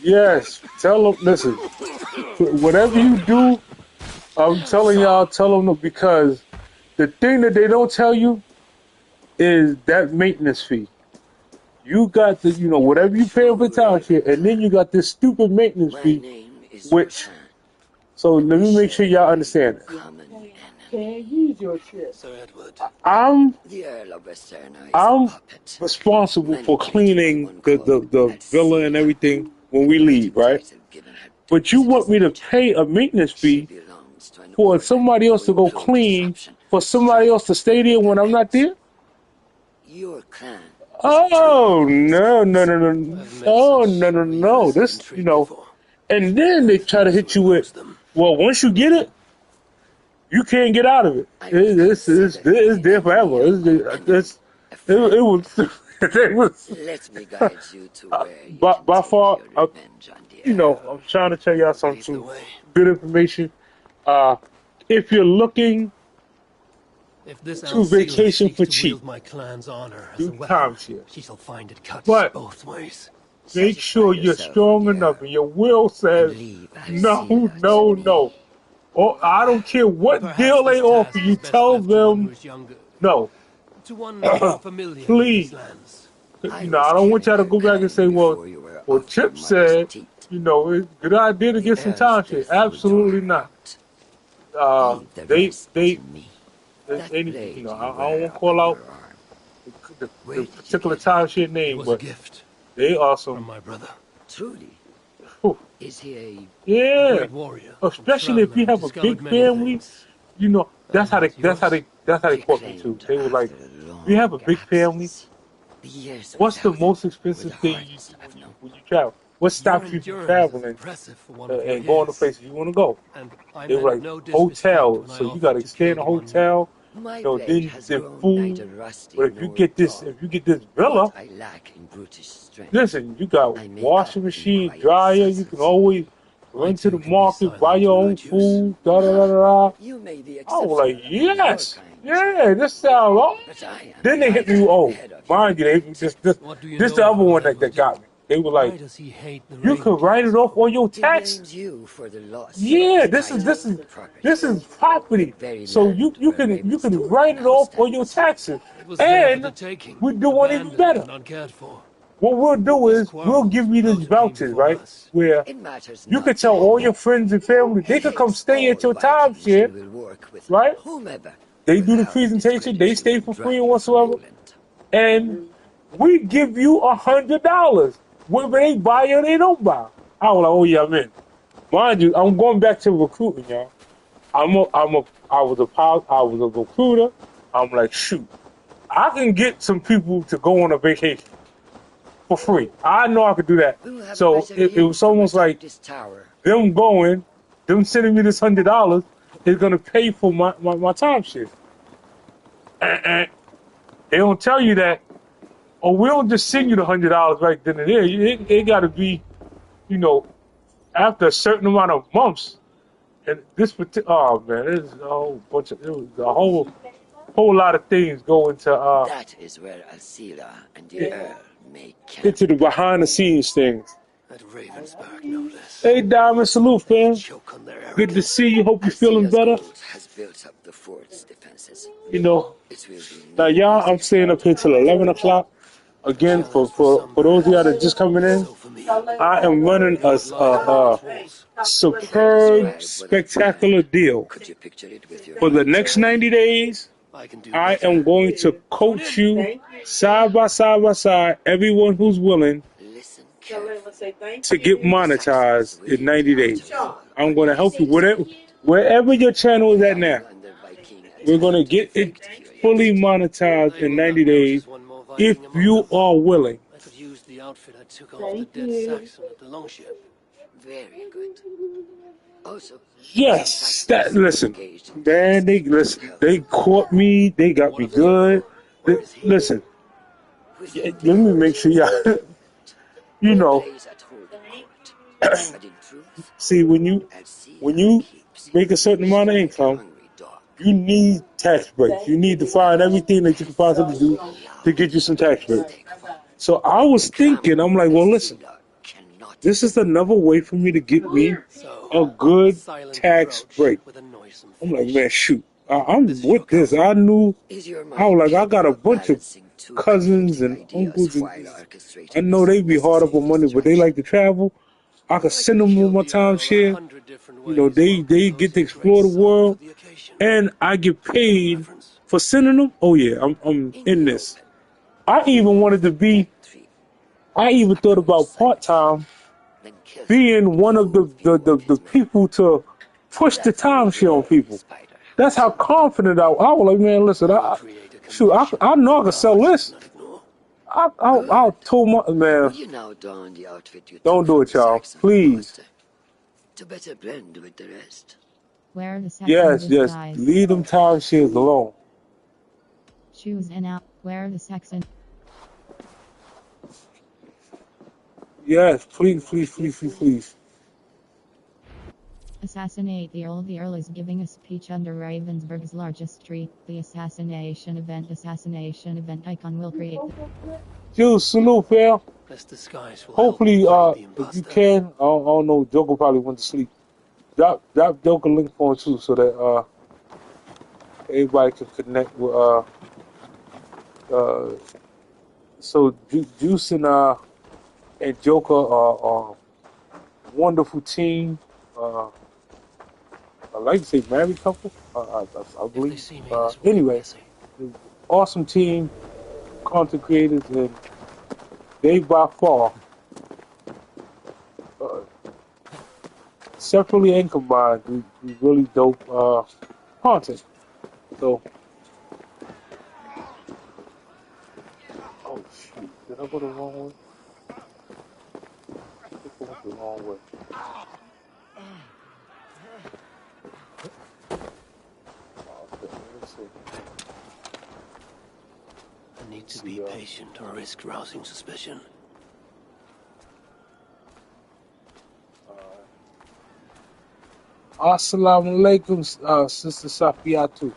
Yes, tell them. Listen, whatever you do, I'm telling y'all, tell them no, because the thing that they don't tell you is that maintenance fee. You got the, whatever you pay for township, and then you got this stupid maintenance My fee, name is which. Rakan. So let me make sure y'all understand. Common enemy. Can't use your shit. Sir Edward. I'm The Earl of Westerna is a I'm puppet. responsible for Manipulated by cleaning one the at villa and sea. everything when we Getting leave, right? title given her But you want duplicitous me to nature. pay a maintenance She fee belongs to an for order somebody else to knowing go no clean, disruption, for somebody else strive to stay there with when their I'm not heads. there? Your clan is Oh truly no no Norse-Vikings. no no! I've met Oh such no no no! relentless This intrigue before. and then they try to hit Everyone you with, knows them. well, once you get it, you can't get out of it. I would consider It's the there enemy forever. of my enemy a It friend. was it was Let me guide you to where you by can take far. your revenge on the Earl. I'm trying to tell y'all Lead the some way. good information. Uh, if you're looking If this to Alcela vacation seeks for to cheap, wield my clan's honor as do a weapon, timeshare. she shall find it cuts But both ways. make Satisfy sure you're yourself with strong the enough Earl and your will and says leave no, Alcela to no, me. no. Or I don't care what Perhaps deal they this offer task you, is best tell left to one who them is younger, no. to one more familiar with these Please. lands. I I was don't want killing y'all to your go back and kind say, well, before you were well, off your Chip mother's said, teat. it's a good idea to The get some Earl's timeshare. death will jar Absolutely her not. heart. Uh, Leave the they, rest they, to me. they, That they blade I you don't wear want to call upon out your arm. the Where did you particular get it? timeshare It name, was a but gift they from awesome. my brother, Truly, Whew. is he a... a Yeah, great warrior, a especially if traveler you who have a discovered big many family. things. That's how they. That's That's how yours? they. That's how they caught me too. Reclaimed They were like, after a "You long have a big family. absence. The years What's the without most were the expensive thing you hardest do I've known. when you travel? What Your stops you from endurance is traveling impressive for one of your and going to years. places you want to go?" And I They were meant like no disrespect hotels, when I so you got offered to to kill stay in a them on you. hotel. My You know, blade has then grown food. neither rusty But if you nor get this, dull. if you get this What villa, I lack in brutish strength, listen, you got I make up washing in machine, quiet dryer. You can success. always I run to the too can be market, buy silent your when I own choose. food. Da da da da. You may be I was exceptional like, among your yes, kind, yeah, this sounds awesome. but I am Then they hit light me with, years oh, ahead of you. mind you, they, What do you this know the of other her one that language? got me. They were like, Why does he hate the you Raven could write it Kids? off on your He tax. blames you for the loss of Yeah, his this is title this is and property. this is property. The very So land you where can you can Ravensthorpe write it now off on your stands. taxes, It was there for the and taking, we do one even abandoned better. and uncared for. What we'll do These is we'll quarrels give with you these those who came vouchers, before right? us. Where It matters you can not to tell him. all your friends and family He they could come hates stay all at your Vikings timeshare, and will work with right? whomever They do the without presentation, they discrediting stay and for free and driving from whatsoever, England. and we give you $100, whether they buy or they don't buy. I was like, oh yeah, I'm in. Mind you, I'm going back to recruiting, y'all. I was a pilot, I was a recruiter. I'm like, shoot, I can get some people to go on a vacation for free. I know I could do that. We'll have a So better it view was from almost atop like this tower. them going, them sending me this $100 is gonna pay for my time shift. And they don't tell you that, or we don't just send you the $100 right then and there. It gotta be, you know, after a certain amount of months. And this particular, oh man, there's a whole bunch of, it was a whole lot of things go That is where Alcila and the Earl make camp. into the behind the scenes things. At Ravensburg, no less. Hey, Diamond, salute, They fam. choke on their Good to arrogance. see you. Hope you're feeling Alcila's better. gold has built up the fort's defenses. You know, It will be now no y'all, easy I'm staying fight up to here till fight. 11 o'clock. A Again, challenge for some for those of y'all perhaps. that just coming in, So for me, I am running no light within its walls. superb, Describe what it spectacular deal. Could you picture it with your For the mind's next eye? 90 days, I can do I better. am going to Tune coach in. you side by side, everyone who's willing Listen carefully. to get The Saxons monetized in will, 90 days. after all, I'm on going to your help you, side. wherever your channel is at now. Lying under Viking We're attack going to to get it deflect fully curiosity. monetized They in will not 90 days notice one more if Viking among you them. are willing. I could use the outfit I took off the dead Saxon at the longship. Very good. Also, some Yes, that Saxons listen, engaged in man. deeds They of great listen. help. They caught me. They got One me of them? good. Where is he? Listen, Within the let me make forge sure y'all. You he know, plays at holding court. But in truth, see when Alcila you keeps make him a certain amount of like a income, hungry dog. you need tax breaks. You need to find everything that you can possibly do to Allow get you me some to tax breaks. mistake for. So I was thinking, I'm Clamor like, well, listen, Alcila cannot this is endure. another way for me to get me So, a a good silent tax approach break. with a noisome I'm like, finish. man, shoot, I'm This is your with this. counsel? I knew, Is your I was mind like, I got capable a of bunch of balancing two cousins conflicting and ideas uncles, and while I orchestrating know this they be hard up necessary on money, but they like distraction? to travel. I could I send could them on kill my the Earl timeshare. 100 different You know, ways while they get to composing a great explore the song for world, the occasion. and I get paid Preference? for sending them. Oh yeah, I'm In in the this. open, I even wanted to be. three I even thought approach about part silently, time then kills him being in one of full view of the his men. people to push the That's how we timeshare on roll in people. That's how Spiderhouse. confident I was. Like, man, listen, I will create a shoot, connection I know the I can sell gods this. cannot ignore. I Good. told my man, Will you now don the outfit you don't took do from it, the y'all, Saxon please. imposter to better blend with the rest? Where are the Saxon Yes, disguise? leave them timeshares alone. Choose an out. Where are the Saxon? Yes, please. Assassinate the Earl. The Earl is giving a speech under Ravensburg's largest tree. The assassination event icon will create. Juice, salute, fam. This disguise will help me Hopefully, find the if you imposter. can, I don't know, Joker probably went to sleep. Drop Joker link for him too, so that everybody can connect with uh. So Juice and Joker are a wonderful team. I like to say married couple. I If they believe. see me, this will look Anyway, messy. awesome team, content creators, and they by far, uh, separately and combined, do really dope content. So, oh shoot, did I go the wrong way? I think I went the wrong way. Okay, let's see. I need to be patient or risk rousing suspicion. Assalamu alaikum, Sister Safiatu.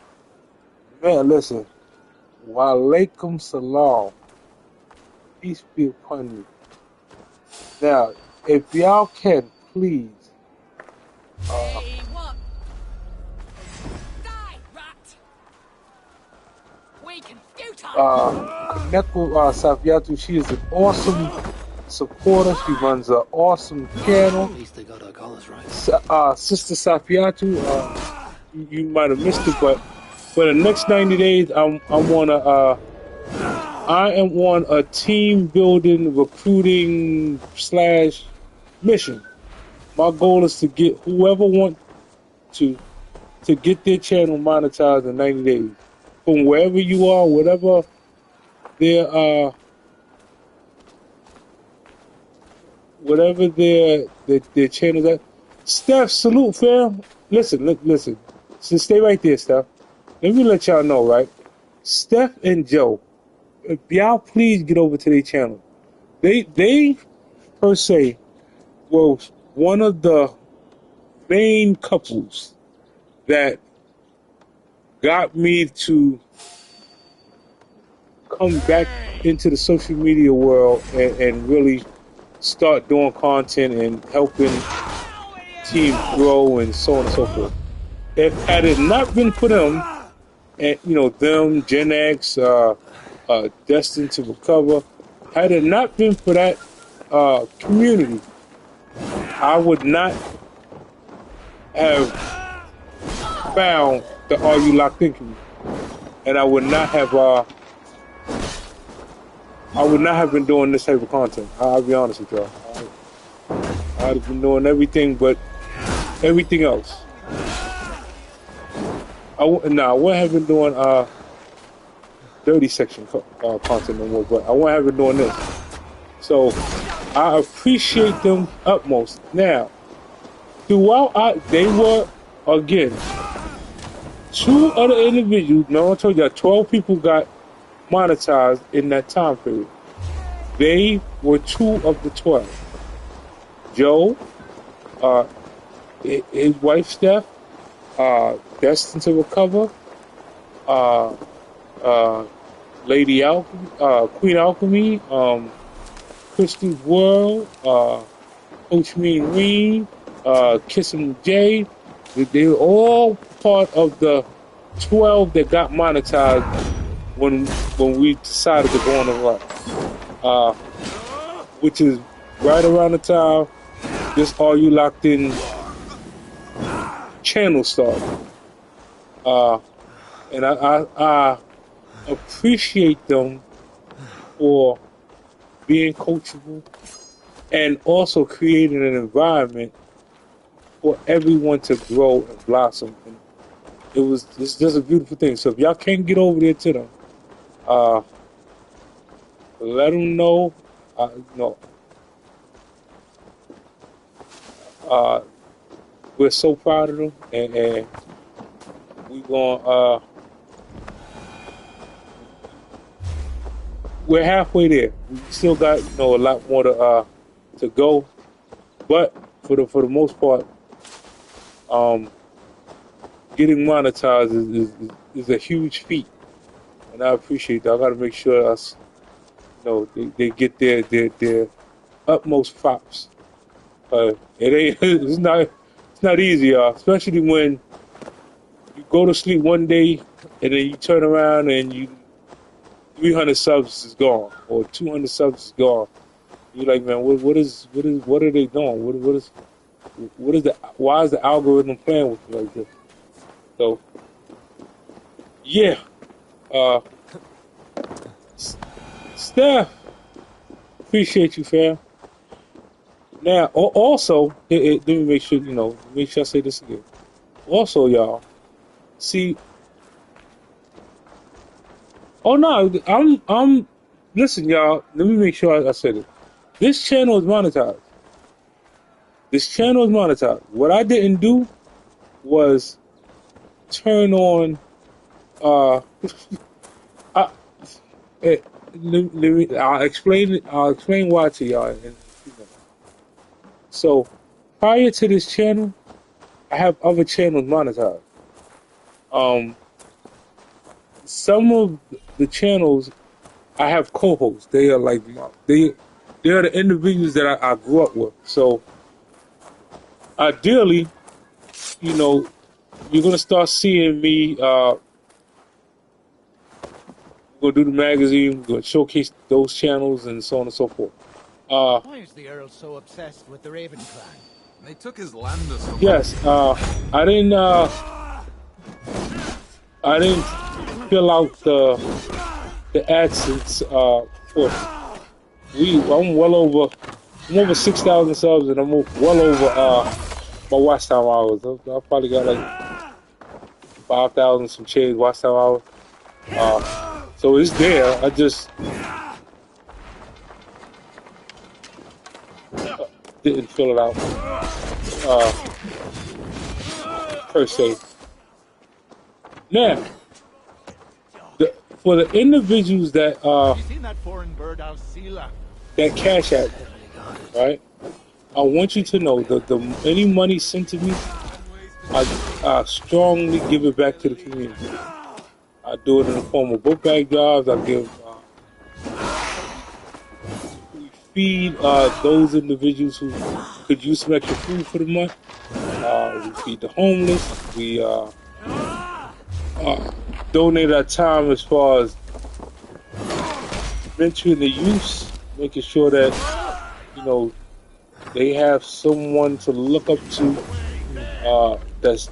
Man, listen. Wa alaikum salam. Peace be upon you. Now, if y'all can, please, Hey, what? Die, rat! Weak and futile! connect with Safiatu. She is an awesome supporter. She runs an awesome channel. At least they got our colors right. Sister Safiatu, you might have missed it, but for the next 90 days, I am on a team building, recruiting / mission. My goal is to get whoever want to get their channel monetized in 90 days. From wherever you are, whatever their channel at. Steph, salute, fam. Listen. So stay right there, Steph. Let me let y'all know, right? Steph and Joe, if y'all please get over to their channel. They per se were one of the main couples that got me to come back into the social media world and really start doing content and helping teams grow and so on and so forth. If had it not been for them, and them, Gen X, Destined to Recover, had it not been for that community, I would not have found the Are You Locked In community, and I would not have been doing this type of content. I'll be honest with y'all. I'd have been doing everything but everything else. I wouldn't have been doing dirty section content no more, but I wouldn't have been doing this. So I appreciate them utmost. Now, they were, again, 2 other individuals. Now I told you 12 people got monetized in that time period. They were 2 of the 12. Joe, his wife Steph, Destined to Recover, Lady Alchemy, Queen Alchemy, Crystal's World, Coach Mean Reed, Kissing J. They were all part of the 12 that got monetized when we decided to go on the run, which is right around the time this Are You Locked In channel started. And I appreciate them for being coachable and also creating an environment for everyone to grow and blossom. And it's just a beautiful thing. So if y'all can't get over there to them, let them know. We're so proud of them, and we going we're halfway there. We still got a lot more to go, but for the most part, getting monetized is a huge feat, and I appreciate that. I got to make sure us, they get their utmost props. It's not easy, y'all. Especially when you go to sleep one day and then you turn around and 300 subs is gone or 200 subs is gone. You're like, man, what are they doing? Why is the algorithm playing with me like this? So, yeah. Steph, appreciate you, fam. Now, also, let me make sure I say this again. Also, y'all, see, Oh no, I'm. Listen, y'all. Let me make sure I said it. This channel is monetized. This channel is monetized. What I didn't do was turn on. Uh, I, eh, let me. I'll explain it. I'll explain why to y'all. So, prior to this channel, I have other channels monetized. Um, some of the channels I have co-hosts. They are like they are the individuals that I grew up with. So ideally, you know, you're gonna start seeing me. We're gonna do the magazine. We're gonna showcase those channels and so on and so forth. Why is the Earl so obsessed with the Raven clan? They took his land or something. Yes. I didn't. I didn't fill out the AdSense for I'm well over. I'm over 6,000 subs, and I'm well over my watch time hours. I probably got like 5,000 some change watch time hours. So it's there. I just didn't fill it out per se. Now, for the individuals that You seen that foreign bird, Alcila? that cash out, right? I want you to know that any money sent to me, I strongly give it back to the community. I do it in the form of book bag jobs. I give. We feed those individuals who could use some extra food for the month. We feed the homeless. We donate our time as far as mentoring the youth, making sure that they have someone to look up to that's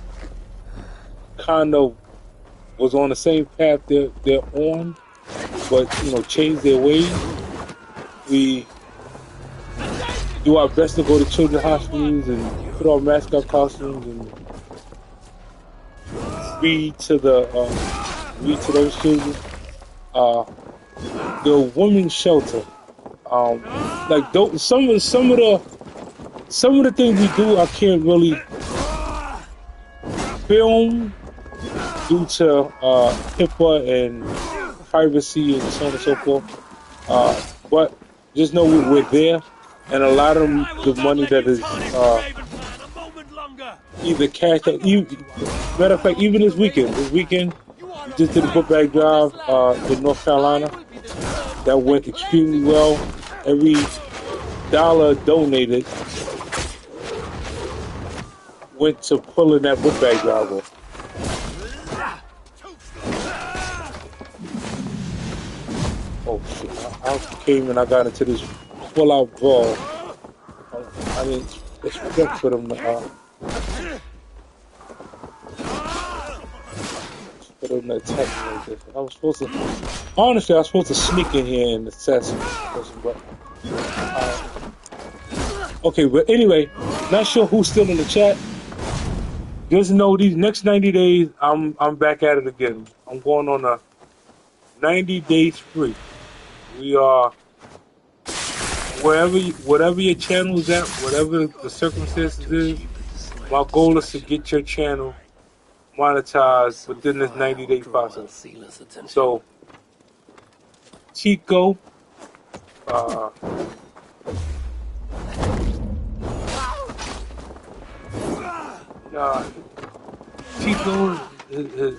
kind of was on the same path they're on, but change their ways. We do our best to go to children's hospitals and put on mascot costumes and read to those children. The women's shelter, like some of the things we do, I can't really film due to HIPAA and privacy and so on and so forth. But just know we're there, and a lot of the money that is either cash out. Matter of fact, even this weekend, we just did a book bag drive in North Carolina. That went extremely well. Every dollar donated went to pulling that book bag drive off. Oh shit! I came and I got into this full-out brawl. I didn't expect for them to attack me like this. Honestly, I was supposed to sneak in here and assassinate this person, but okay. But anyway, not sure who's still in the chat. Just know these next 90 days, I'm back at it again. I'm going on a 90 days free. We are whatever your channel is at, whatever the circumstances is. My goal is to get your channel monetized within this 90-day process. So, Chico, Chico, his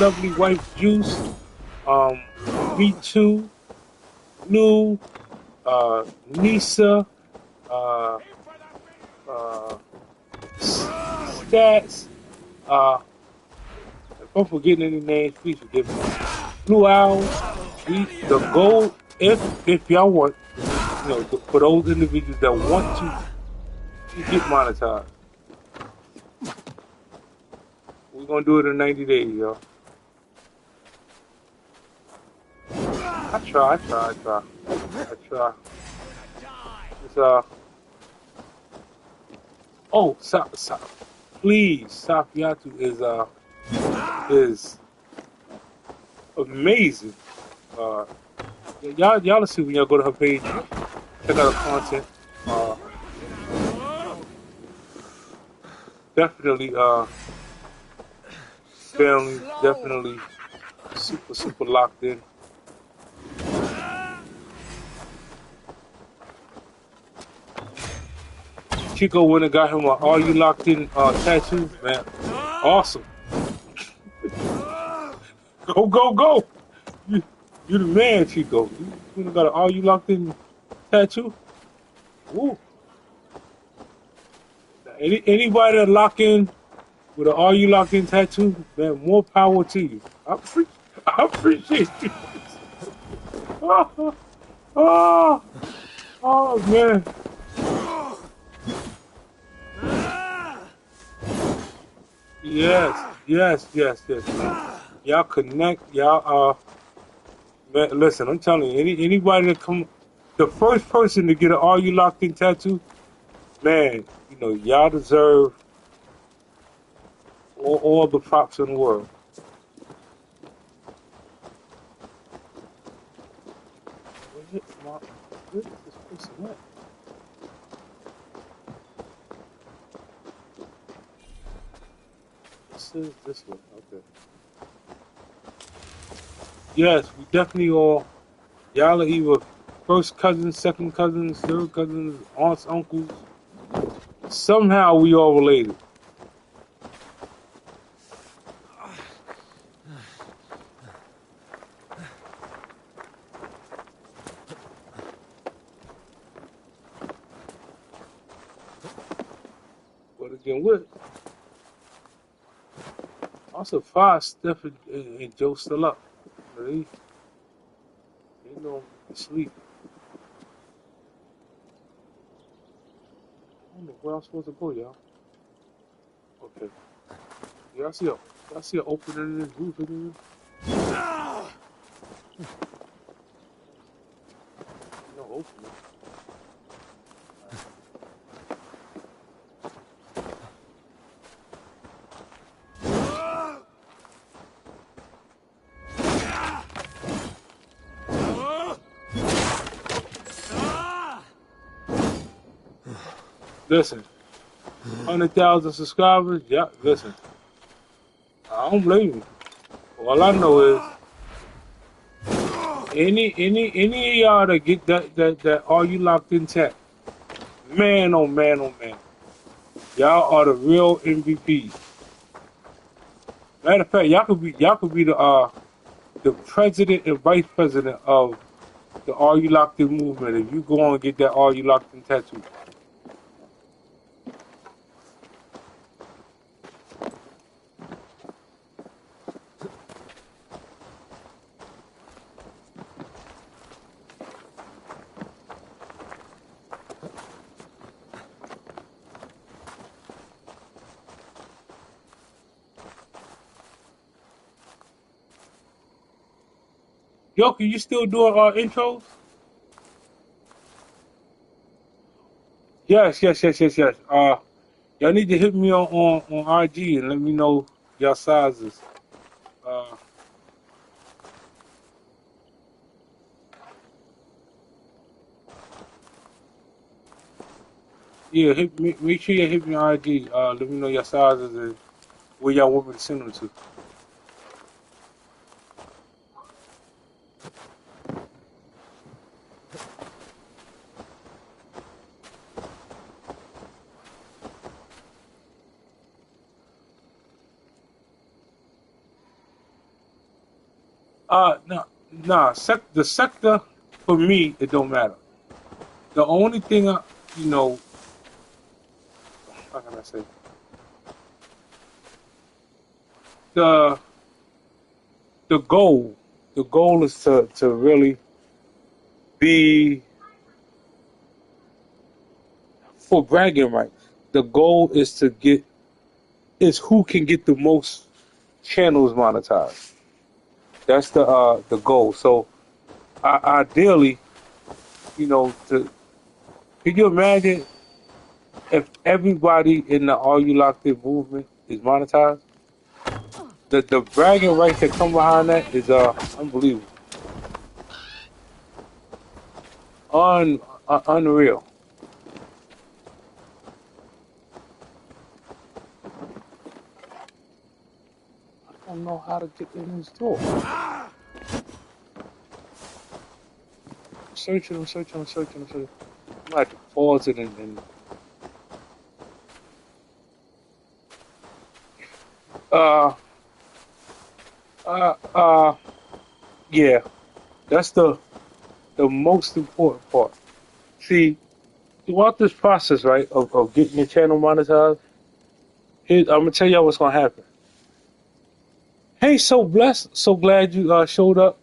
lovely wife Juice, me too, Lou, Nisa, Stats, if I'm forgetting any names, please forgive me. Blue Owl, the goal, if y'all want, for those individuals that want to get monetized, we're gonna do it in 90 days, y'all. I try. It's please, Safiatu is amazing. Uh, y'all will see when y'all go to her page. Check out her content. Uh, definitely family. Definitely super locked in. Chico went and got him a "Are You Locked In" tattoo, man. Awesome. Go. You, you the man, Chico. You got an "Are You Locked In" tattoo? Woo. Anybody that lock in with an "Are You Locked In" tattoo, man, more power to you. I appreciate you. Oh, oh, oh, man. Yes. Y'all connect. Y'all man, listen, I'm telling you, anybody that come, the first person to get an "Are You Locked In" tattoo, man, y'all deserve all the props in the world. Where is this person at? It says this way. Okay. Yes, we definitely y'all are either first cousins, second cousins, third cousins, aunts, uncles. Somehow we all related. But again, what? I'm surprised Steph and Joe still up. They know sleep. I don't know where I'm supposed to go, y'all. Okay. Y'all see an opening in this roof again? No opening. Listen, 100,000 subscribers. Yeah, listen. I don't blame you. All I know is any of y'all that get that "Are You Locked In" tech, man, oh man, oh man, y'all are the real MVP. Matter of fact, y'all could be the president and vice president of the "Are You Locked In" movement if you go on and get that "Are You Locked In" tattoo. Yo, can you still do intros? Yes. Y'all need to hit me on IG and let me know y'all sizes. Uh, yeah, make sure you hit me on IG. Let me know your sizes and where y'all want me to send them to. The sector for me it don't matter. The only thing, how can I say? The the goal, the goal is to really be for bragging rights. The goal is who can get the most channels monetized. That's the goal. So ideally, to can you imagine if everybody in the "Are You Locked In" movement is monetized? the bragging rights that come behind that is unbelievable, unreal. I don't know how to get in this door. I'm searching. I might have to pause it and uh uh uh yeah, that's the most important part. See, throughout this process, right, of getting your channel monetized, I'm gonna tell y'all what's gonna happen. Hey, so blessed, so glad you showed up.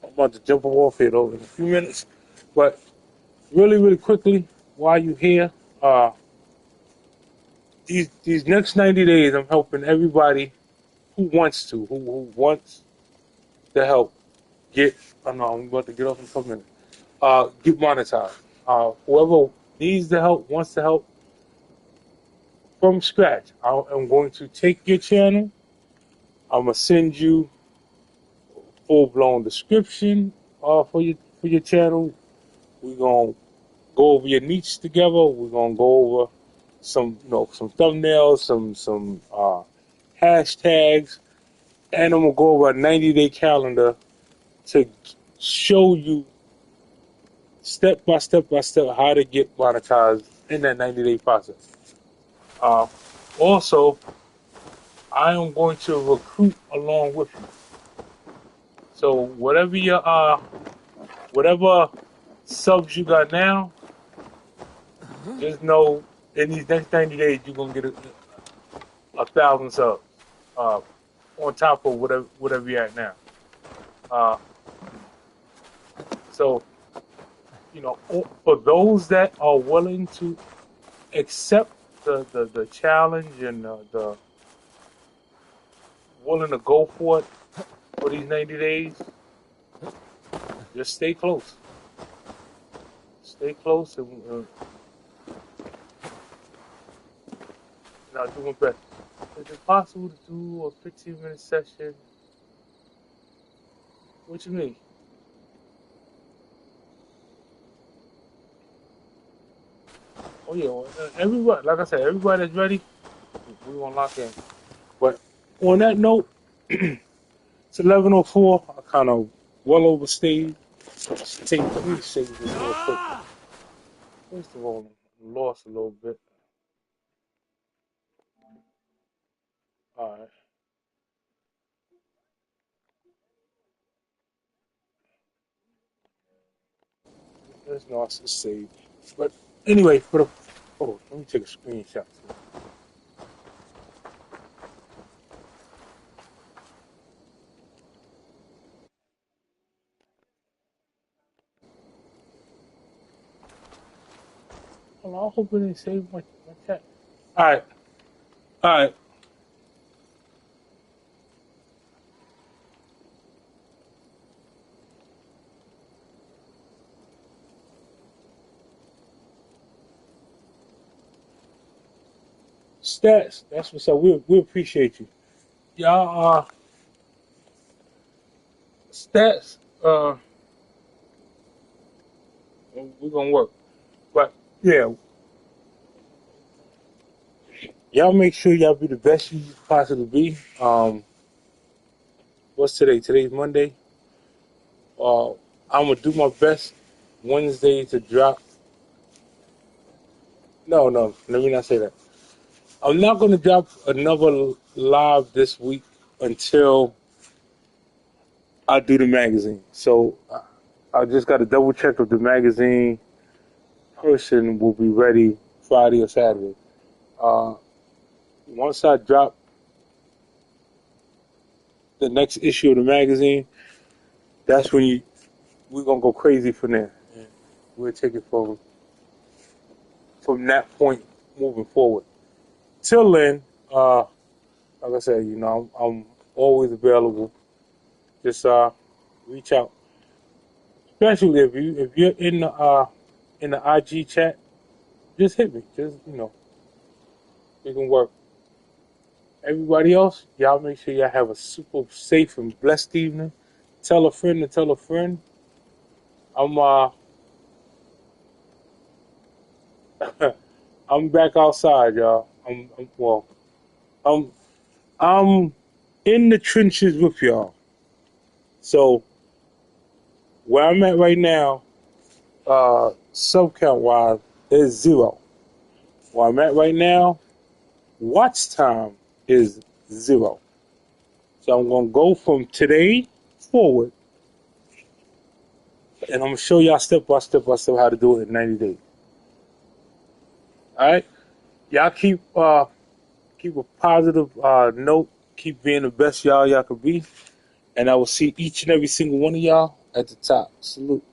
I'm about to jump off here though in a few minutes, but really quickly while you here, uh, these next 90 days, I'm helping everybody who wants to, who wants the help get. I know I'm about to get off in a couple minutes. Get monetized. Whoever needs the help, wants the help from scratch. I'm going to take your channel. I'm gonna send you full blown description for your channel. We're gonna go over your niche together. We're gonna go over some thumbnails, some hashtags, and I'm gonna go over a 90-day calendar to show you step by step how to get monetized in that 90-day process. Uh, Also, I am going to recruit along with you. So whatever subs you got now, just know in these next 90 days you're gonna get 1,000 subs uh, on top of whatever you're at now. Uh, so for those that are willing to accept the challenge and the willing to go for it for these 90 days, just stay close. Stay close and I'll do my best. Is it possible to do a 15-minute session? What you mean? Oh yeah, well, everybody. Like I said, everybody that's ready, we gonna lock in. But on that note, it's 11:04. I kind of well overstayed. Let me save this real quick. First of all, I lost a little bit. All right, there's no save. But anyway, let me take a screenshot. Well, I hope it didn't save my chat. All right, all right. Stats. That's what's up. We appreciate you. Y'all stats. We're gonna work. But yeah, y'all make sure y'all be the best you possibly be. What's today? Today's Monday. Uh, I'm gonna do my best Wednesday to drop. No, let me not say that. I'm not gonna drop another live this week until I do the magazine. So I just got to double check if the magazine person will be ready Friday or Saturday. Uh, Once I drop the next issue of the magazine, that's when we're gonna go crazy from there. And we'll take it from that point moving forward. Till then, like I said, I'm always available. Just reach out, especially if you're in the IG chat. Just hit me. Just we can work. Everybody else, y'all make sure y'all have a super safe and blessed evening. Tell a friend to tell a friend. I'm I'm back outside, y'all. I'm I'm in the trenches with y'all. So where I'm at right now, sub count wise, is 0. Where I'm at right now, watch time is 0. So I'm gonna go from today forward, and I'm gonna show y'all step by step how to do it in 90 days. All right, y'all keep a positive note, keep being the best y'all can be, and I will see each and every single one of y'all at the top. Salute.